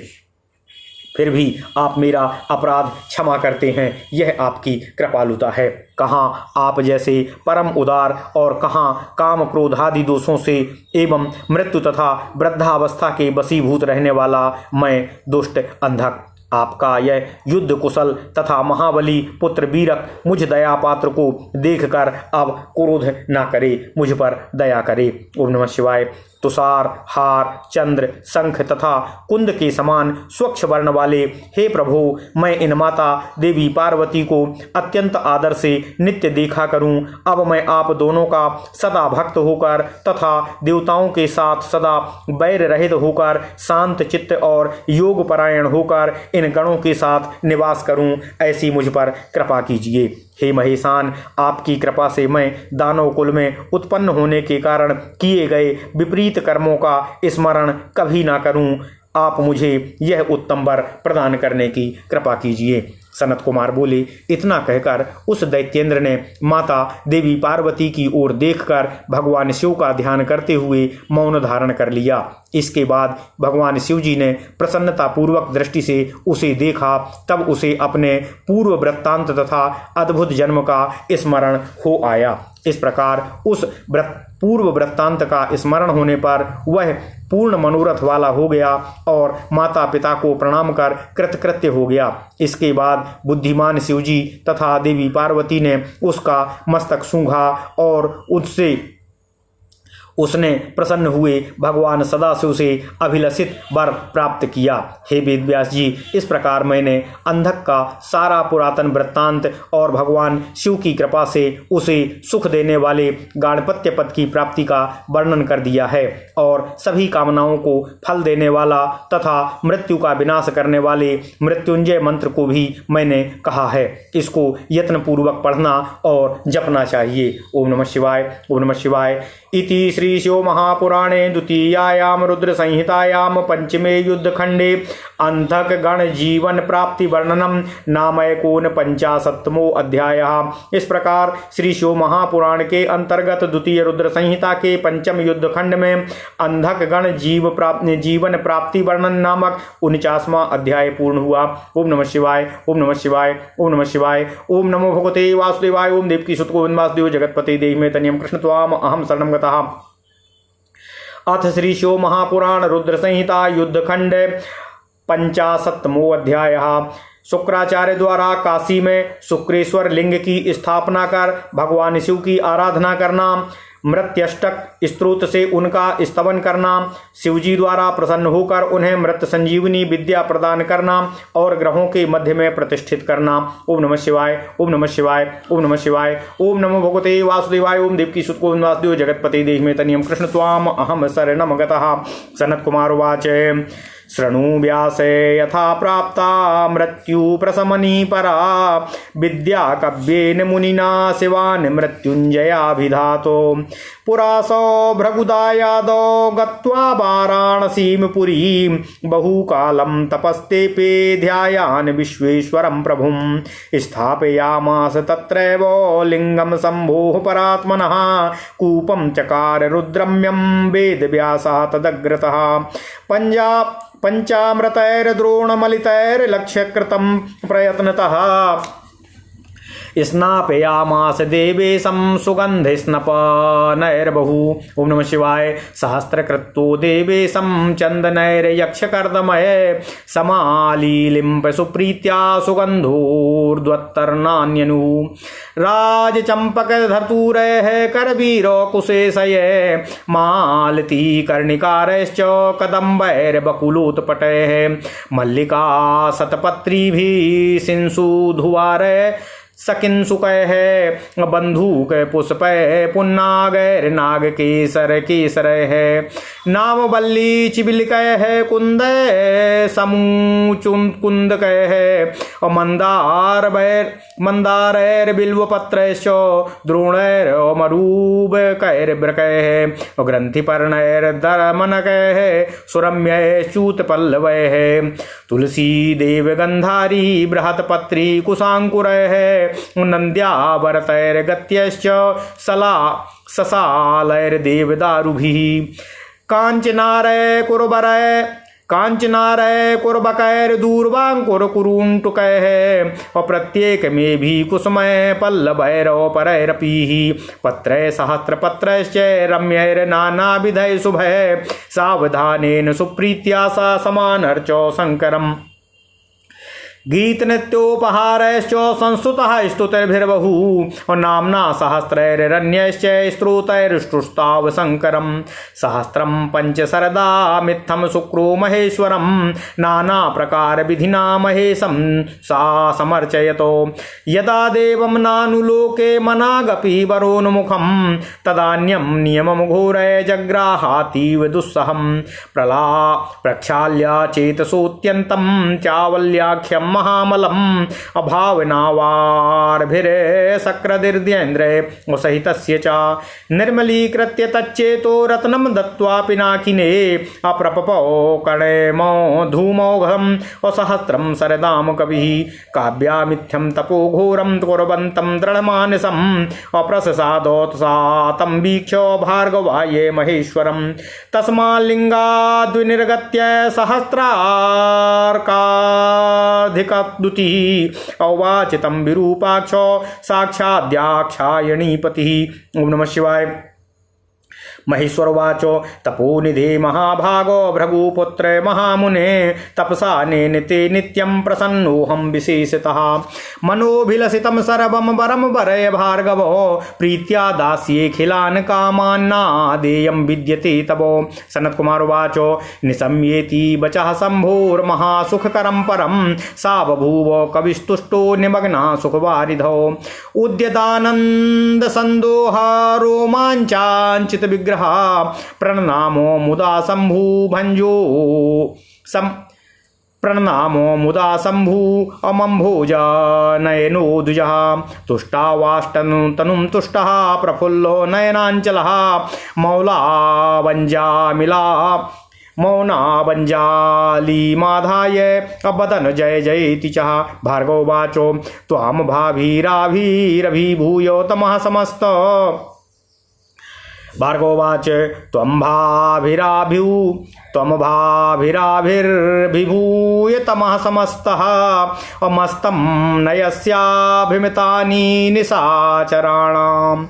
फिर भी आप मेरा अपराध क्षमा करते हैं, यह आपकी कृपालुता है। कहाँ आप जैसे परम उदार और कहाँ काम क्रोधादि दोषों से एवं मृत्यु तथा वृद्धावस्था के वशीभूत रहने वाला मैं दुष्ट अंधक। आपका यह युद्ध कुशल तथा महाबली पुत्र वीरक मुझ दया पात्र को देखकर अब क्रोध न करे, मुझ पर दया करे। ओम नमः शिवाय। तुषार, हार, चंद्र, शंख तथा कुंद के समान स्वच्छ वर्ण वाले हे प्रभु, मैं इन माता देवी पार्वती को अत्यंत आदर से नित्य देखा करूं। अब मैं आप दोनों का सदा भक्त होकर तथा देवताओं के साथ सदा वैर रहित होकर शांत चित्त और योग परायण होकर इन गणों के साथ निवास करूं, ऐसी मुझ पर कृपा कीजिए। हे महेशान, आपकी कृपा से मैं दानव कुल में उत्पन्न होने के कारण किए गए विपरीत कर्मों का स्मरण कभी ना करूं। आप मुझे यह उत्तम वर प्रदान करने की कृपा कीजिए। सनत कुमार बोले। इतना कहकर उस दैत्येंद्र ने माता देवी पार्वती की ओर देखकर भगवान शिव का ध्यान करते हुए मौन धारण कर लिया। इसके बाद भगवान शिव जी ने प्रसन्नतापूर्वक दृष्टि से उसे देखा। तब उसे अपने पूर्व वृत्तांत तथा अद्भुत जन्म का स्मरण हो आया। इस प्रकार उस पूर्व वृत्तांत का स्मरण होने पर वह पूर्ण मनोरथ वाला हो गया और माता पिता को प्रणाम कर कृतकृत्य हो गया। इसके बाद बुद्धिमान शिवजी तथा देवी पार्वती ने उसका मस्तक सूंघा और उसने प्रसन्न हुए भगवान सदाशिव से अभिलषित वर प्राप्त किया। हे वेदव्यास जी, इस प्रकार मैंने अंधक का सारा पुरातन वृत्तांत और भगवान शिव की कृपा से उसे सुख देने वाले गाणपत्य पद की प्राप्ति का वर्णन कर दिया है और सभी कामनाओं को फल देने वाला तथा मृत्यु का विनाश करने वाले मृत्युंजय मंत्र को भी मैंने कहा है। इसको यत्नपूर्वक पढ़ना और जपना चाहिए। ओम नमः शिवाय। ओम नमः शिवाय। इति श्री शिव महापुराणे द्वितीयायाम रुद्र संहितायाम पंचमे युद्धखंडे अंधक गण जीवन प्राप्ति वर्णनम नाम एकोन 55वां अध्याय। इस प्रकार श्री शिव महापुराण के अंतर्गत द्वितीय रुद्र संहिता के पंचम युद्धखंड में अंधक गण जीवन प्राप्ति वर्णन नामक 49वां अध्याय पूर्ण हुआ। ओम नमः शिवाय। ओम नमः शिवाय। ओम नमः शिवाय। ओम नमो भगवते वासुदेवाय। ओम देवकी सुत गोविंद वासुदेव जगतपते देहि मे तनियम कृष्ण त्वाम अहम शरणं गतः। अथ श्री शिव महापुराण रुद्र संहिता युद्धखंड 55वां अध्याय। शुक्राचार्य द्वारा काशी में शुक्रेश्वर लिंग की स्थापना कर भगवान शिव की आराधना करना, मृत्यष्टक स्तोत्र से उनका स्तवन करना, शिवजी द्वारा प्रसन्न होकर उन्हें मृत संजीवनी विद्या प्रदान करना और ग्रहों के मध्य में प्रतिष्ठित करना। ओम नमः शिवाय। ओम नमः शिवाय। ओम नमः शिवाय। ओम नमो भगवते वासुदेवाय। ओम देवकी सुत गोविंद वासुदेव जगतपते देहि मे तनियम कृष्ण त्वाम अहम शरणं गतः। सनत कुमार उवाच शृणु व्यासे यथा प्राप्ता मृत्यु प्रशमनी परा विद्या कव्येन मुनिना शिवान् मृत्युंजयाभिधातो पुरा सौ भृगुदायादो गत्वा वाराणसीं पुरीं बहुकालं तपस्तेपे ध्यायान् विश्वेश्वरं प्रभुं स्थापयामास तत्रैव लिंगं शम्भोः परात्मनः कूपं चकार रुद्रम्यं वेदव्यासः तदग्रतः पंचामृतैर्द्रोणमलितैर्लक्ष्यकृतं प्रयत्नतः स्नापयामास देवेशं सुगन्धिस्नपनैर्बहु। ओम नमः शिवाय। सहस्रकृतो देवेशं चन्दनैर्यक्षकर्दमय समालीलिम्प सुप्रीत्या सुगन्धोर्ध्वत्तर्नान्यनु राजचम्पकधतूरैः करवीरकुशेशये मालती कर्णिकारैश्च कदम्बैर्बकुलोत्पटैः मल्लिका शतपत्रीभिः सिंसुधुवारैः सकिंसुकैः बंधूक पुष्पैः पुन्नागैर् नाग केसर केसरैः नामवल्ली चिबिलिकैः कुन्दैः समूचुकुन्दकैः मंदारैर्बिल्वपत्रैश्च द्रोणैर्मरूबकैर्वृकैः ग्रंथिपर्णैर्दमनकैः सुरम्यैश्च्यूतपल्लवैः तुलसी देवगंधारी बृहत्पत्री कुशांकुरैः नन्द्यावरतैर्गत्यैश्च ससालैर्देवदारुभिः कांचनारय कुर्बकैर्दूर्वांकुरकुरूंटुकैः प्रत्येक में भी कुसुमय पल्लवैरपरैरपीः पत्रैः सहस्रपत्रैश्च रम्यैर्नानाविधैः शुभैः सावधानेन सुप्रीत्या सा समानर्च शङ्करम् गीतनृत्योपहारैश्च संस्तुतः स्तुतिर्भिर्बहु नाम्ना सहस्रैरन्यैश्च स्तोत्रैर्ष्टुस्ताव शङ्करं सहस्रं पञ्चशरदा मित्थं शुक्रो महेश्वरं नानाप्रकारविधिना महेशं सा समर्चयतो यदा देवं नानुलोके मनागपि वरोन्मुखं तदान्यं नियमं घोरय जग्राहातीव दुस्सहं प्रक्षाल्य चेतसोऽत्यन्तं चावल्याख्यं महामलम् अभावनावार्भिरे सक्रदिर्द्येन्द्रे सहितस्य च निर्मलीकृत्य तच्चेतो रत्नं दत्त्वा पिनाकिने अप्रपपो कणेमो धूमौघम् असहस्रं शरदां कविः काव्यामिथ्यं तपो घोरं कुर्वन्तं दृढमानसम् अप्रससादोत्सातं वीक्ष भार्गवाये महेश्वरं तस्माल्लिङ्गाद्विनिर्गत्य सहस्रार्काधिकद्युतिः अवाचितं विरूपाक्ष साक्षाद्याक्षायणीपतिः। ओम नमः शिवाय। महेश्वरवाचो तपोनिधे महाभागो भृगुपुत्र महामुने तपसा नेनिते नित्यं प्रसन्नोऽहं विशेषतः मनोभिलसितं सर्वं वरं वरय भार्गवो प्रीत्या दास्येऽखिलान् कामान्नादेयं विद्यते तवो। सनत्कुमारोवाचो निशम्येति वचः शम्भोर्महासुखकरं परं सा बभूव कविस्तुष्टो निमग्ना सुखवारिधौ उद्यतानन्दसन्दोहारोमाञ्चाञ्चित विग्रह प्रणनामो मुदा शंभु भंजो प्रणनामो मुदा शंभु अमंभोजा नयनो द्विजः तुष्टावाष्टनु तनुं तुष्टः प्रफुल्लो नयनांचलः मौनावंजाली माधाय अवदन जय जयति च। भार्गववाचो त्वां भाभीराभिरभिभूयो तमः समस्त भार्गववाच त्वं भाभिराभिर्भिभूय तमः समस्तः अमस्तं नयस्याभिमितानि निशाचराणाम्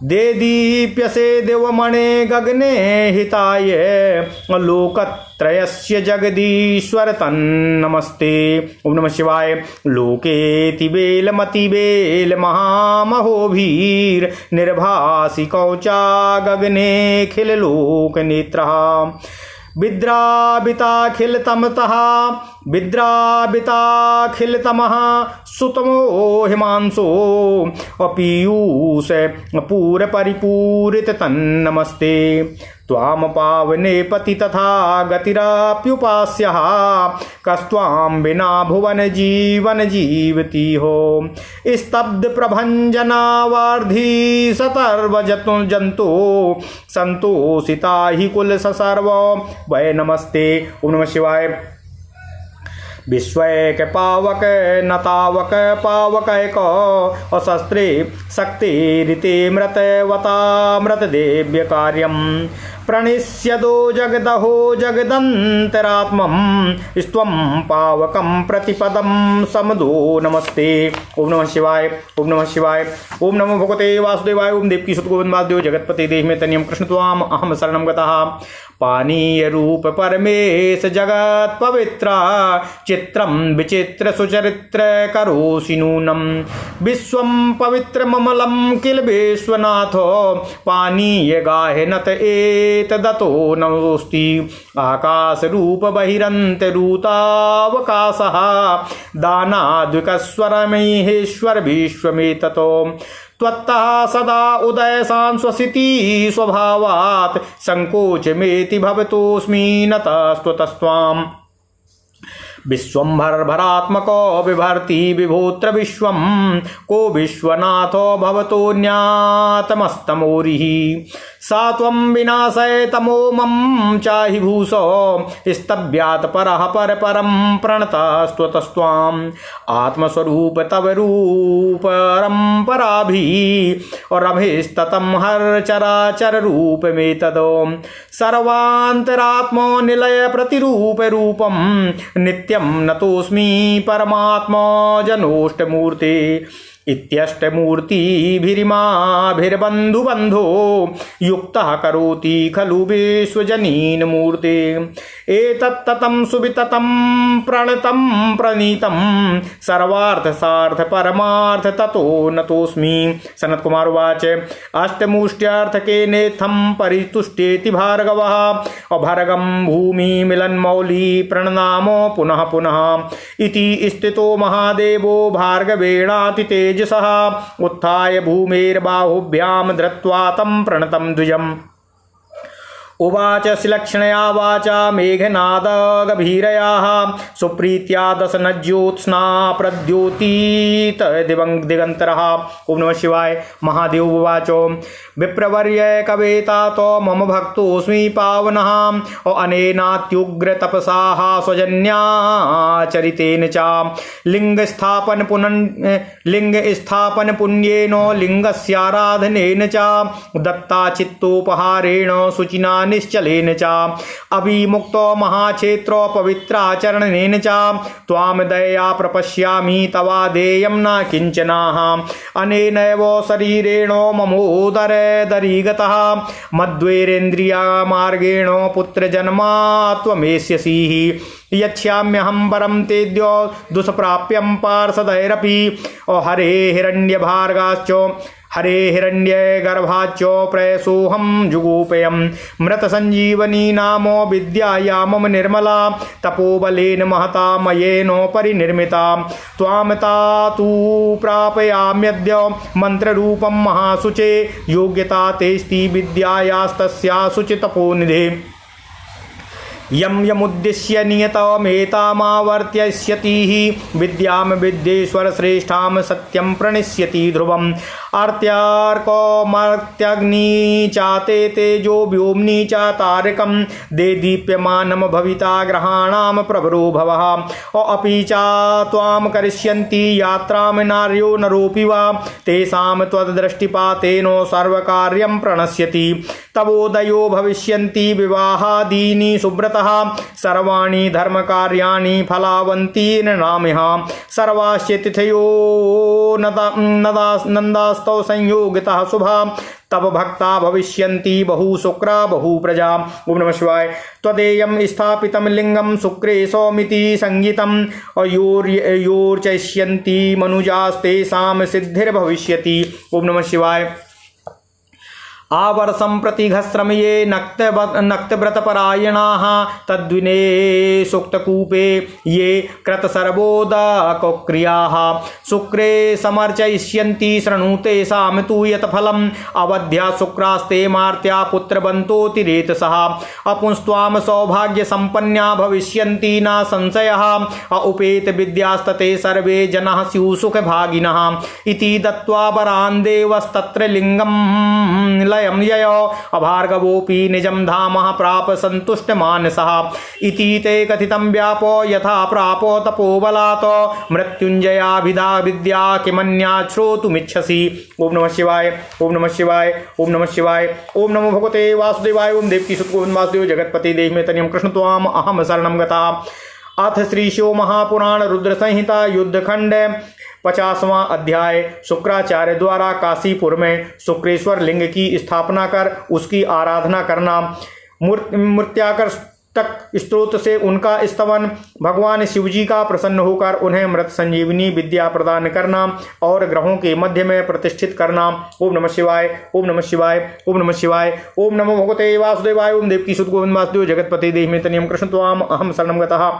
देदीप्यसे देवमणे गगने हिताय लोकत्रयस्य जगदीश्वर तन्नमस्ते। ओम नमः शिवाय। लोकेतिबेलमतिबेल महामहोभीर निर्भासी कौचा गगने खिल लोक नेत्रः विद्राविताखिलतमः सुतमो हिमांशो अपीयूष पूरपरिपूरित तन्नमस्ते। त्वाम पावने पति तथा गतिराप्युपास्यः कस्त्वां विना भुवन जीवन जीवति हो स्तब्ध प्रभंजनावार्धी सतर्वजतु जंतु संतोषिता हि कुल सर्व वै नमस्ते। ओम नमः शिवाय। विश्वैक पावक नतावक पावकैक अशस्त्रे शक्ति ऋते मृतवता देव्य कार्यम प्रणिष्यदो जगदहो जगदंतरात्मं स्वं पावकं प्रतिपदं समदो नमस्ते। ओम नमः शिवाय। ओम नमः शिवाय। ओम नमो भगवते वासुदेवाय। ओम देवकी सुत गोविंद वासुदेव जगतपते देहि मे तनियं कृष्ण त्वाम अहम शरणं गतः पानीय रूप परमेश जगत पवित्र चित्रं विचित्र सुचरित्र करोसि नूनम विश्वं पवित्र ममलं किल विश्वनाथ पानीय गाहे नत ए एतदतो नमोऽस्ति आकाशरूप बहिरन्तरूतावकाशः दानाद्विकस्वरमहेश्वर विश्वमेततो त्वत्तः सदा उदय सांस्वसिति स्वभावात् संकोचमेति भवतोऽस्मि नतस्त्वतस्त्वाम् विश्वम्भरभरात्मको बिभर्ति विभूत्र विश्वं को विश्वनाथो भवतोऽन्यातमस्तमोरिः सा त्वं विनाशय तमो मम चाहि भूषो स्तभ्यात् परः परं प्रणतस्त्वतस्त्वाम् आत्मस्वरूप तव रूप परम्पराभिः और रमेस्ततं हर चराचर रूप में तदो सर्वान्तरात्मो निलय प्रतिरूप रूपम नित्यं नतोऽस्मि परमात्मा जनोष्टमूर्ते इत्यष्टमूर्तिभिरिमाभिर्बन्धुबन्धो युक्तः करोति खलु विश्वजनीन मूर्ते एतत्ततं सुविततं प्रणतं प्रणीतं सर्वार्थसार्थ परमार्थ ततो नतोऽस्मि। सनत कुमार उवाच अष्टमूष्ट्यार्थके नेत्थं परितुष्टेति भार्गवः अभर्गं भूमि मिलन्मौली प्रणनामो पुनः पुनः इति स्थितो महादेवो भार्गवेणातितेज उत्थाय भूमेर्बाहुभ्यां धृत्वा तं प्रणतं द्विजम् उवाच श्लक्ष्णया वाचा मेघनादगभीरयाः सुप्रीत्या दशनज्योत्स्ना प्रद्योतीत दिगंतरः। ओम नमः शिवाय। महादेव उवाच विप्रवर्य कवेता तो मम भक्तोऽस्मि पावनः अनेनात्युग्र तपसाः स्वजन्याचरितेन च लिंगस्थापन पुण्येन लिंगस्याराधनेन च दत्ताचित्तोपहारेण शुचिना निश्चलेन च अभिमुक्तो महाक्षेत्रो पवित्राचरणेन च त्वां दया प्रपश्यामि तवादेयं न किञ्चनाः अनेनैव शरीरेण ममोदरदरीगतः मद्वैरेन्द्रियमार्गेण पुत्रजन्मा त्वमेष्यसि यच्छाम्यहं परं तेद्यो दुष्प्राप्यं पार्षदैरपि हरे हिरण्यभार्गाश्च हरे हिरण्यगर्भाच्च प्रयसोऽहं जुगोपयं मृतसञ्जीवनी नामो विद्याया मम निर्मला तपोबलेन महता मयेन परिनिर्मिता त्वां तातु प्रापयाम्यद्य मन्त्ररूपं महाशुचे योग्यता तेस्ति विद्यायास्तस्या शुचितपोनिधे यम यमुद्दिश्य नियतमेतामावर्त्यस्यति विद्यां विद्येश्वर श्रेष्ठां सत्यं प्रणश्यति ध्रुवम् अर्त्यार्कमर्त्यग्नि चाते तेजो व्योम्नि च तारकं दे दीप्यमानं भविता ग्रहाणां प्रवरो भवः अपि च त्वां करिष्यन्ति यात्रां नार्यो नरोऽपि वा तेषां त्वद्दृष्टिपातेन सर्वकार्यं प्रणश्यति तवोदयो भविष्यन्ति विवाहादीनि सुब्रतः सर्वाणि धर्मकार्याणि फलावन्ति नृणामिह सर्वास्य तिथयो नन्दास्तौ संयोगितः शुभा तब भक्ता भविष्यन्ति बहु शुक्रा बहु प्रजा। ओम नमः शिवाय। त्वदेयं स्थापितं लिंगं शुक्रे सौमिति संगीतं योर्चयिष्यन्ति मनुजास्तेषां सिद्धिर्भविष्यति। ओम नमः शिवाय। आवर्षं प्रतिघस्रम ये नक्तव्रतपरायणाः तद्विने सुक्तकूपे ये कृतसर्वोदकक्रियाः शुक्रे समर्चयिष्यन्ति शृणुते साम तु यत् फलम् अवध्या शुक्रास्ते मार्त्या पुत्रबन्तोतिरेतसः अपुंस्त्वां सौभाग्यसम्पन्ना भविष्यन्ति न संशयः उपेत विद्यास्तते सर्वे जनाः स्युः सुखभागिनः इति दत्त्वा वरान् देवस्तत्र लिङ्गं लयं ययो अभार्गवोऽपि निजं धामः प्राप सन्तुष्टमानसः इति ते कथितं व्यापो यथा प्रापो तपोबलात् मृत्युञ्जयाभिधा विद्या किमन्यात् श्रोतुमिच्छसि। ओम नमः शिवाय। ओम नमः शिवाय। ओम नमः शिवाय। ओम नमो भगवते वासुदेवाय। ओम देवकी सुत गोविंद वासुदेव जगतपति देहि में तनियं कृष्ण त्वाम अहम शरणं गता। अथ श्री शिव महापुराण रुद्र संहिता युद्धखंड 50वां अध्याय। शुक्राचार्य द्वारा काशीपुर में शुक्रेश्वर लिंग की स्थापना कर उसकी आराधना करना। मूर्त्याकर तक स्त्रोत से उनका स्तवन, भगवान शिवजी का प्रसन्न होकर उन्हें मृत संजीवनी विद्या प्रदान करना और ग्रहों के मध्य में प्रतिष्ठित करना। ओम नमः शिवाय, ओम नमः शिवाय, ओम नमः शिवाय, ओम नमो भगवते वासुदेवाय, ओम देवकी सुत गोविंद वासुदेव जगतपते देहि तनियम कृष्ण त्वाम अहम शरणं गतः।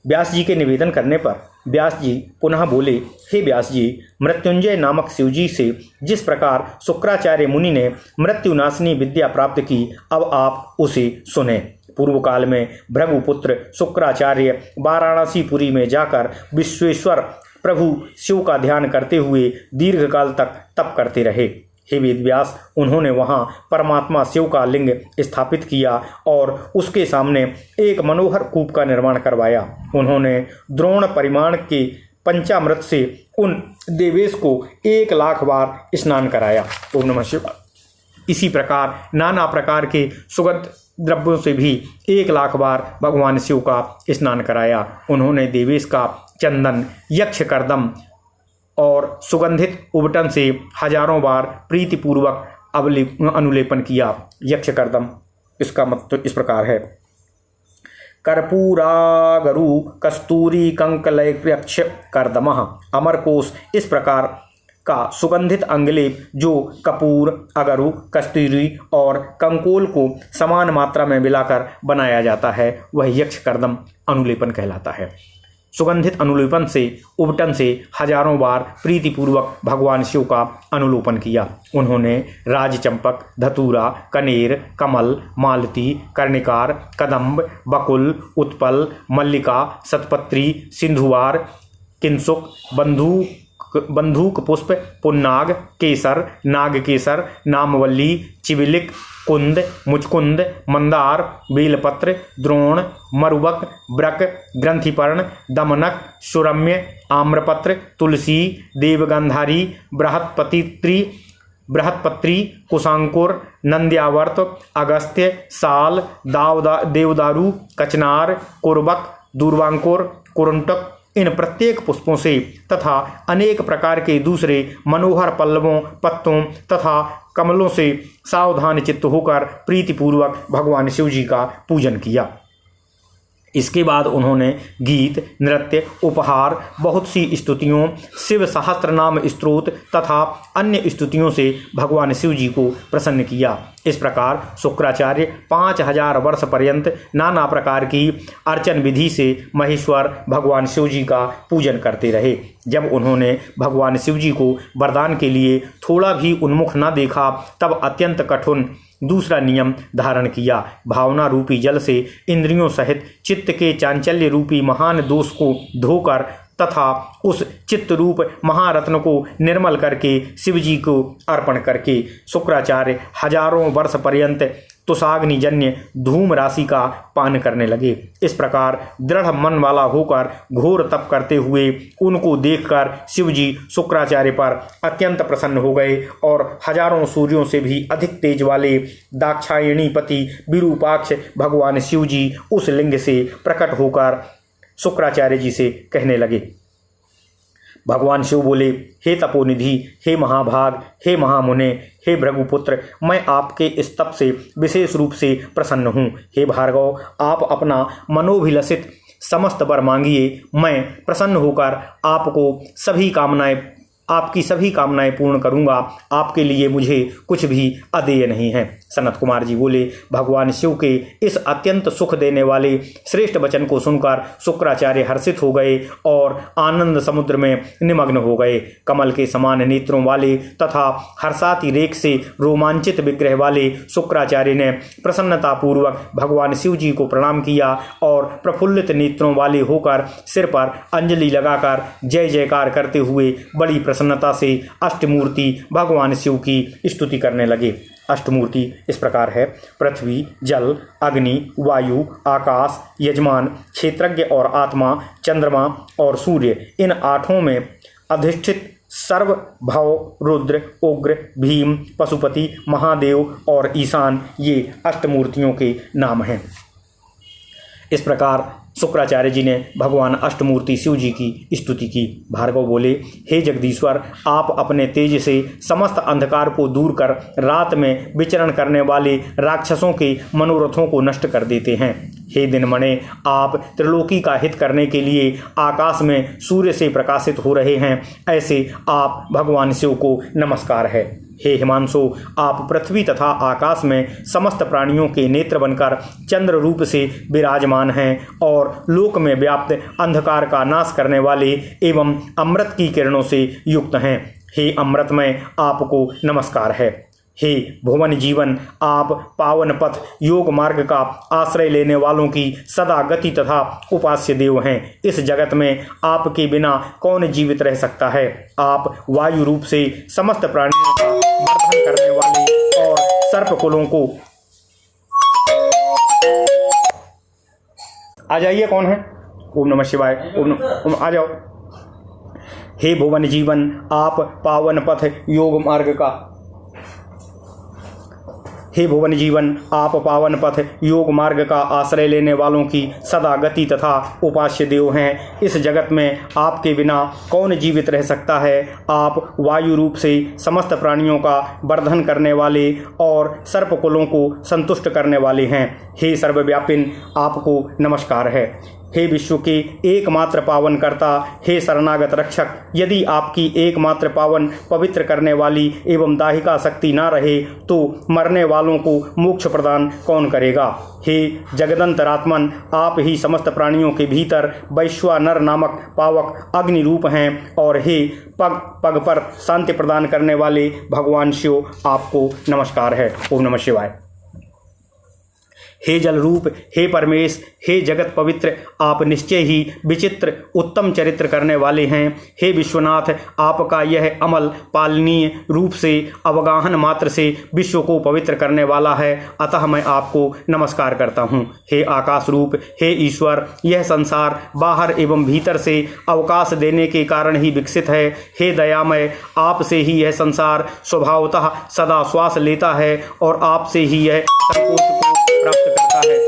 व्यास जी के निवेदन करने पर व्यास जी पुनः बोले, हे व्यास जी, मृत्युंजय नामक शिवजी से जिस प्रकार शुक्राचार्य मुनि ने मृत्युनाशिनी विद्या प्राप्त की, अब आप उसे सुने। पूर्व काल में भृगुपुत्र शुक्राचार्य वाराणसीपुरी में जाकर विश्वेश्वर प्रभु शिव का ध्यान करते हुए दीर्घ काल तक तप करते रहे। हे वेदव्यास, उन्होंने वहाँ परमात्मा शिव का लिंग स्थापित किया और उसके सामने एक मनोहर कूप का निर्माण करवाया। उन्होंने द्रोण परिमाण के पंचामृत से उन देवेश को 1,00,000 बार स्नान कराया। ओम नमः शिवाय। इसी प्रकार नाना प्रकार के सुगंध द्रव्यों से भी 1,00,000 बार भगवान शिव का स्नान कराया। उन्होंने देवेश का चंदन, यक्ष कर्दम और सुगंधित उबटन से हजारों बार प्रीतिपूर्वक अनुलेपन किया। यक्ष कर्दम, इसका मतलब इस प्रकार है, कर्पूरागरु कस्तूरी कंकलयक्ष कर्दमः। अमरकोश इस प्रकार का सुगंधित अंगलेप जो कपूर, अगरु, कस्तूरी और कंकोल को समान मात्रा में मिलाकर बनाया जाता है, वह यक्ष कर्दम अनुलेपन कहलाता है। सुगंधित अनुलेपन से उबटन से हजारों बार प्रीतिपूर्वक भगवान शिव का अनुलोपन किया। उन्होंने राजचंपक, धतूरा, कनेर, कमल, मालती, कर्णिकार, कदम्ब, बकुल, उत्पल, मल्लिका, सतपत्री, सिंधुवार, किंसुक, बंधूक पुष्प, पुन्नाग, केसर, नागकेसर, नामवल्ली, चिबिलिक, कुंद, मुचकुंद, मंदार, बेलपत्र, द्रोण, मरुबक, ब्रक, ग्रंथिपर्ण, दमनक, सुरम्य, आम्रपत्र, तुलसी, देवगंधारी, बृहत्पत्री, कुशांकुर, नंद्यावर्त, अगस्त्य, साल, देवदारू, कचनार, कुरबक, दूर्वांकुर, कुरुंटक, इन प्रत्येक पुष्पों से तथा अनेक प्रकार के दूसरे मनोहर पल्लवों, पत्तों तथा कमलों से सावधान चित्त होकर प्रीतिपूर्वक भगवान शिव जी का पूजन किया। इसके बाद उन्होंने गीत, नृत्य, उपहार, बहुत सी स्तुतियों, शिव सहस्त्र नाम स्तोत्र तथा अन्य स्तुतियों से भगवान शिव जी को प्रसन्न किया। इस प्रकार शुक्राचार्य 5000 वर्ष पर्यंत नाना प्रकार की अर्चन विधि से महेश्वर भगवान शिव जी का पूजन करते रहे। जब उन्होंने भगवान शिव जी को वरदान के लिए थोड़ा भी उन्मुख न देखा, तब अत्यंत कठिन दूसरा नियम धारण किया। भावना रूपी जल से इंद्रियों सहित चित्त के चांचल्य रूपी महान दोष को धोकर तथा उस चित्त रूप महारत्न को निर्मल करके शिव जी को अर्पण करके शुक्राचार्य हजारों वर्ष पर्यंत तुषाग्निजन्य धूम राशि का पान करने लगे। इस प्रकार दृढ़ मन वाला होकर घोर तप करते हुए उनको देखकर शिवजी शुक्राचार्य पर अत्यंत प्रसन्न हो गए और हजारों सूर्यों से भी अधिक तेज वाले दाक्षायणीपति विरूपाक्ष भगवान शिवजी उस लिंग से प्रकट होकर शुक्राचार्य जी से कहने लगे। भगवान शिव बोले, हे तपोनिधि, हे महाभाग, हे महामुने, हे भृगुपुत्र, मैं आपके इस तप से विशेष रूप से प्रसन्न हूँ। हे भार्गव, आप अपना मनोभिलषित समस्त वर मांगिए, मैं प्रसन्न होकर आपकी सभी कामनाएं पूर्ण करूंगा। आपके लिए मुझे कुछ भी अदेय नहीं है। सनत कुमार जी बोले, भगवान शिव के इस अत्यंत सुख देने वाले श्रेष्ठ वचन को सुनकर शुक्राचार्य हर्षित हो गए और आनंद समुद्र में निमग्न हो गए। कमल के समान नेत्रों वाले तथा हर्षाति रेख से रोमांचित विग्रह वाले शुक्राचार्य ने प्रसन्नतापूर्वक भगवान शिव जी को प्रणाम किया और प्रफुल्लित नेत्रों वाले होकर सिर पर अंजलि लगाकर जय जयकार करते हुए बड़ी प्रसन्नता से अष्टमूर्ति भगवान शिव की स्तुति करने लगे। अष्टमूर्ति इस प्रकार है: पृथ्वी, जल, अग्नि, वायु, आकाश, यजमान, क्षेत्रज्ञ और आत्मा, चंद्रमा और सूर्य, इन आठों में अधिष्ठित सर्व, भव, रुद्र, उग्र, भीम, पशुपति, महादेव और ईशान, ये अष्टमूर्तियों के नाम हैं। इस प्रकार शुक्राचार्य जी ने भगवान अष्टमूर्ति शिव जी की स्तुति की। भार्गव बोले, हे जगदीश्वर, आप अपने तेज से समस्त अंधकार को दूर कर रात में विचरण करने वाले राक्षसों के मनोरथों को नष्ट कर देते हैं। हे दिनमणे, आप त्रिलोकी का हित करने के लिए आकाश में सूर्य से प्रकाशित हो रहे हैं, ऐसे आप भगवान शिव को नमस्कार है। हे हिमांशु, आप पृथ्वी तथा आकाश में समस्त प्राणियों के नेत्र बनकर चंद्र रूप से विराजमान हैं और लोक में व्याप्त अंधकार का नाश करने वाले एवं अमृत की किरणों से युक्त हैं। हे अमृतमय, आपको नमस्कार है। हे भुवन जीवन, आप पावन पथ योग मार्ग का आश्रय लेने वालों की सदा गति तथा उपास्य देव हैं। इस जगत में आपके बिना कौन जीवित रह सकता है। आप वायु रूप से समस्त प्राणियों का वर्धन करने वाले और सर्प कुलों को आ जाइए, कौन है? ओम नमः शिवाय। ओम आ जाओ। हे भुवन जीवन, आप पावन पथ योग मार्ग का हे भुवन जीवन, आप पावन पथ योग मार्ग का आश्रय लेने वालों की सदा गति तथा उपास्य देव हैं। इस जगत में आपके बिना कौन जीवित रह सकता है। आप वायु रूप से समस्त प्राणियों का वर्धन करने वाले और सर्प कुलों को संतुष्ट करने वाले हैं। हे सर्वव्यापिन, आपको नमस्कार है। हे विश्व के एकमात्र पावन कर्ता, हे शरणागत रक्षक, यदि आपकी एकमात्र पावन पवित्र करने वाली एवं दाहिका शक्ति ना रहे तो मरने वालों को मोक्ष प्रदान कौन करेगा। हे जगदंतरात्मन, आप ही समस्त प्राणियों के भीतर वैश्वानर नामक पावक अग्नि रूप हैं और हे पग पग पर शांति प्रदान करने वाले भगवान शिव, आपको नमस्कार है। ओम नमः शिवाय। हे जल रूप, हे परमेश, हे जगत पवित्र, आप निश्चय ही विचित्र उत्तम चरित्र करने वाले हैं। हे विश्वनाथ, आपका यह अमल पालनीय रूप से अवगाहन मात्र से विश्व को पवित्र करने वाला है, अतः मैं आपको नमस्कार करता हूँ। हे आकाश रूप, हे ईश्वर, यह संसार बाहर एवं भीतर से अवकाश देने के कारण ही विकसित है। हे दयामय, आपसे ही यह संसार स्वभावतः सदा श्वास लेता है और आपसे ही यह संकोच को प्राप्त करता है।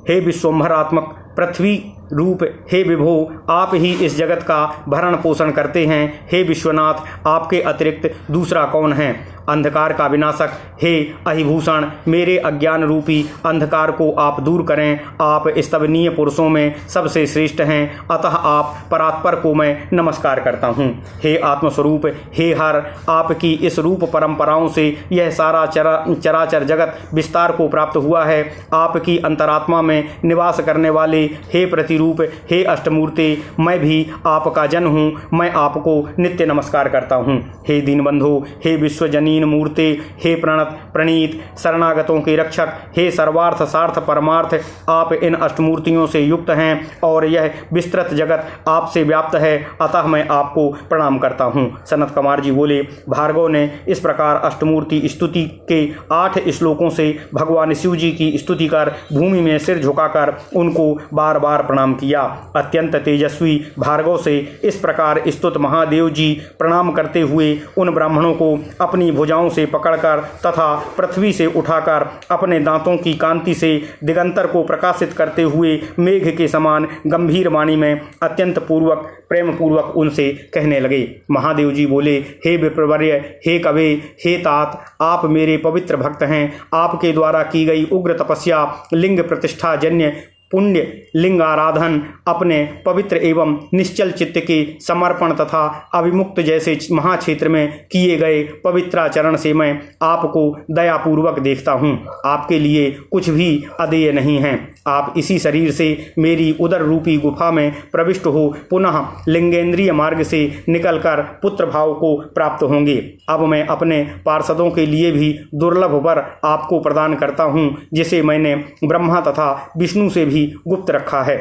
हे विश्वम्भरात्मक पृथ्वी रूप, हे विभो, आप ही इस जगत का भरण पोषण करते हैं। हे विश्वनाथ, आपके अतिरिक्त दूसरा कौन है। अंधकार का विनाशक, हे अहिभूषण, मेरे अज्ञान रूपी अंधकार को आप दूर करें। आप स्तवनीय पुरुषों में सबसे श्रेष्ठ हैं, अतः आप परात्पर को मैं नमस्कार करता हूँ। हे आत्मस्वरूप, हे हर, आपकी इस रूप परंपराओं से यह सारा चराचर जगत विस्तार को प्राप्त हुआ है। आपकी अंतरात्मा में निवास करने वाले हे प्रतिरूप, हे अष्टमूर्ति, मैं भी आपका जन हूँ, मैं आपको नित्य नमस्कार करता हूँ। हे दीनबंधु, हे विश्वजनीन मूर्ते, हे प्रणत प्रणीत, शरणागतों के रक्षक, हे सर्वार्थ सार्थ परमार्थ, आप इन अष्टमूर्तियों से युक्त हैं और यह विस्तृत जगत आपसे व्याप्त है, अतः मैं आपको प्रणाम करता हूँ। सनत कुमार जी बोले, भार्गव ने इस प्रकार अष्टमूर्ति स्तुति के 8 श्लोकों से भगवान शिव जी की स्तुति कर भूमि में सिर झुकाकर उनको बार बार प्रणाम किया। अत्यंत तेजस्वी भार्गव से इस प्रकार स्तुत महादेव जी प्रणाम करते हुए उन ब्राह्मणों को अपनी भुजाओं से पकड़कर तथा पृथ्वी से उठाकर अपने दांतों की कांति से दिगंतर को प्रकाशित करते हुए मेघ के समान गंभीर वाणी में अत्यंत प्रेम पूर्वक उनसे कहने लगे। महादेव जी बोले, हे विप्रवर्य, हे कवे, हे तात, आप मेरे पवित्र भक्त हैं। आपके द्वारा की गई उग्र तपस्या, लिंग प्रतिष्ठा जन्य पुण्य लिंग आराधन, अपने पवित्र एवं निश्चल चित्त के समर्पण तथा अविमुक्त जैसे महाक्षेत्र में किए गए पवित्राचरण से मैं आपको दयापूर्वक देखता हूँ। आपके लिए कुछ भी अदेय नहीं है। आप इसी शरीर से मेरी उदर रूपी गुफा में प्रविष्ट हो पुनः लिंगेंद्रिय मार्ग से निकलकर पुत्र भाव को प्राप्त होंगे। अब मैं अपने पार्षदों के लिए भी दुर्लभ वर आपको प्रदान करता हूँ, जिसे मैंने ब्रह्मा तथा विष्णु से भी गुप्त रखा है।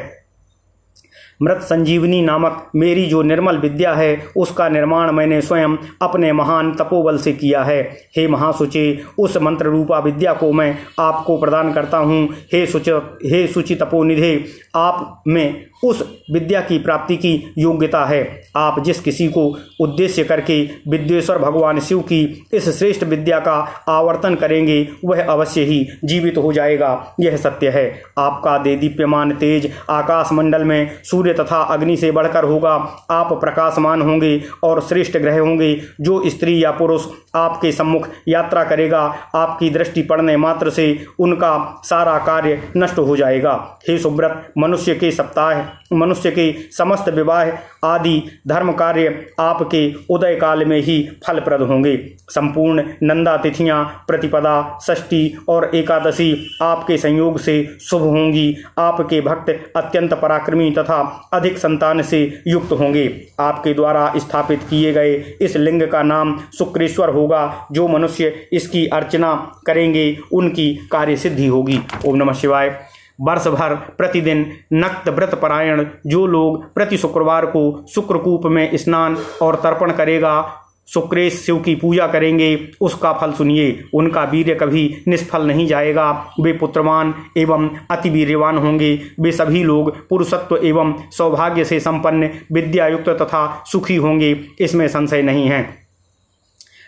मृत संजीवनी नामक मेरी जो निर्मल विद्या है उसका निर्माण मैंने स्वयं अपने महान तपोबल से किया है। हे महासुचे, उस मंत्र रूपा विद्या को मैं आपको प्रदान करता हूँ। हे सुचि तपोनिधे, आप में उस विद्या की प्राप्ति की योग्यता है। आप जिस किसी को उद्देश्य करके विद्येश्वर भगवान शिव की इस श्रेष्ठ विद्या का आवर्तन करेंगे वह अवश्य ही जीवित हो जाएगा, यह सत्य है। आपका देदीप्यमान तेज आकाश मंडल में सूर्य तथा अग्नि से बढ़कर होगा। आप प्रकाशमान होंगे और श्रेष्ठ ग्रह होंगे। जो स्त्री या पुरुष आपके सम्मुख यात्रा करेगा, आपकी दृष्टि पड़ने मात्र से उनका सारा कार्य नष्ट हो जाएगा। हे सुब्रत, मनुष्य के समस्त विवाह आदि धर्म कार्य आपके उदय काल में ही फलप्रद होंगे। संपूर्ण नंदा तिथियां, प्रतिपदा, षष्ठी और एकादशी आपके संयोग से शुभ होंगी। आपके भक्त अत्यंत पराक्रमी तथा अधिक संतान से युक्त होंगे। आपके द्वारा स्थापित किए गए इस लिंग का नाम शुक्रेश्वर होगा। जो मनुष्य इसकी अर्चना करेंगे उनकी कार्य सिद्धि होगी। ओम नमः शिवाय। वर्ष भर प्रतिदिन नक्त व्रत परायण जो लोग प्रति शुक्रवार को शुक्रकूप में स्नान और तर्पण करेगा, शुक्रेश शिव की पूजा करेंगे, उसका फल सुनिए। उनका वीर्य कभी निष्फल नहीं जाएगा। वे पुत्रवान एवं अति वीर्यवान होंगे। वे सभी लोग पुरुषत्व एवं सौभाग्य से संपन्न, विद्यायुक्त तथा सुखी होंगे, इसमें संशय नहीं है।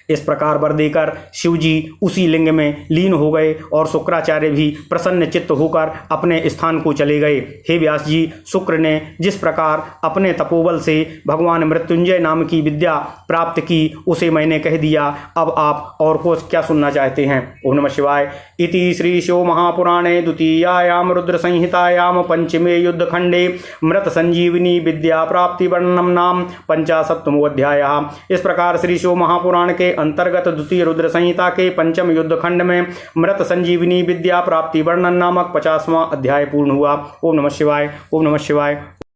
इस प्रकार वर देकर शिवजी उसी लिंग में लीन हो गए और शुक्राचार्य भी प्रसन्न चित्त होकर अपने स्थान को चले गए। हे व्यास जी, शुक्र ने जिस प्रकार अपने तपोबल से भगवान मृत्युंजय नाम की विद्या प्राप्त की उसे मैंने कह दिया। अब आप और कुछ क्या सुनना चाहते हैं? ओम नमः शिवाय। इति श्री शिव महापुराणे द्वितीयायाम रुद्र संहितायाम पंचमे युद्ध खंडे मृत संजीवनी विद्या प्राप्ति वर्णनम नाम 50वां अध्याय। इस प्रकार श्री शिव महापुराण के अंतर्गत द्वितीय रुद्र संहिता के पंचम युद्ध खंड में मृत संजीवनी विद्या प्राप्ति वर्णन नामक 50वां अध्याय पूर्ण हुआ। ओम नमः शिवाय। ओम नमः शिवाय।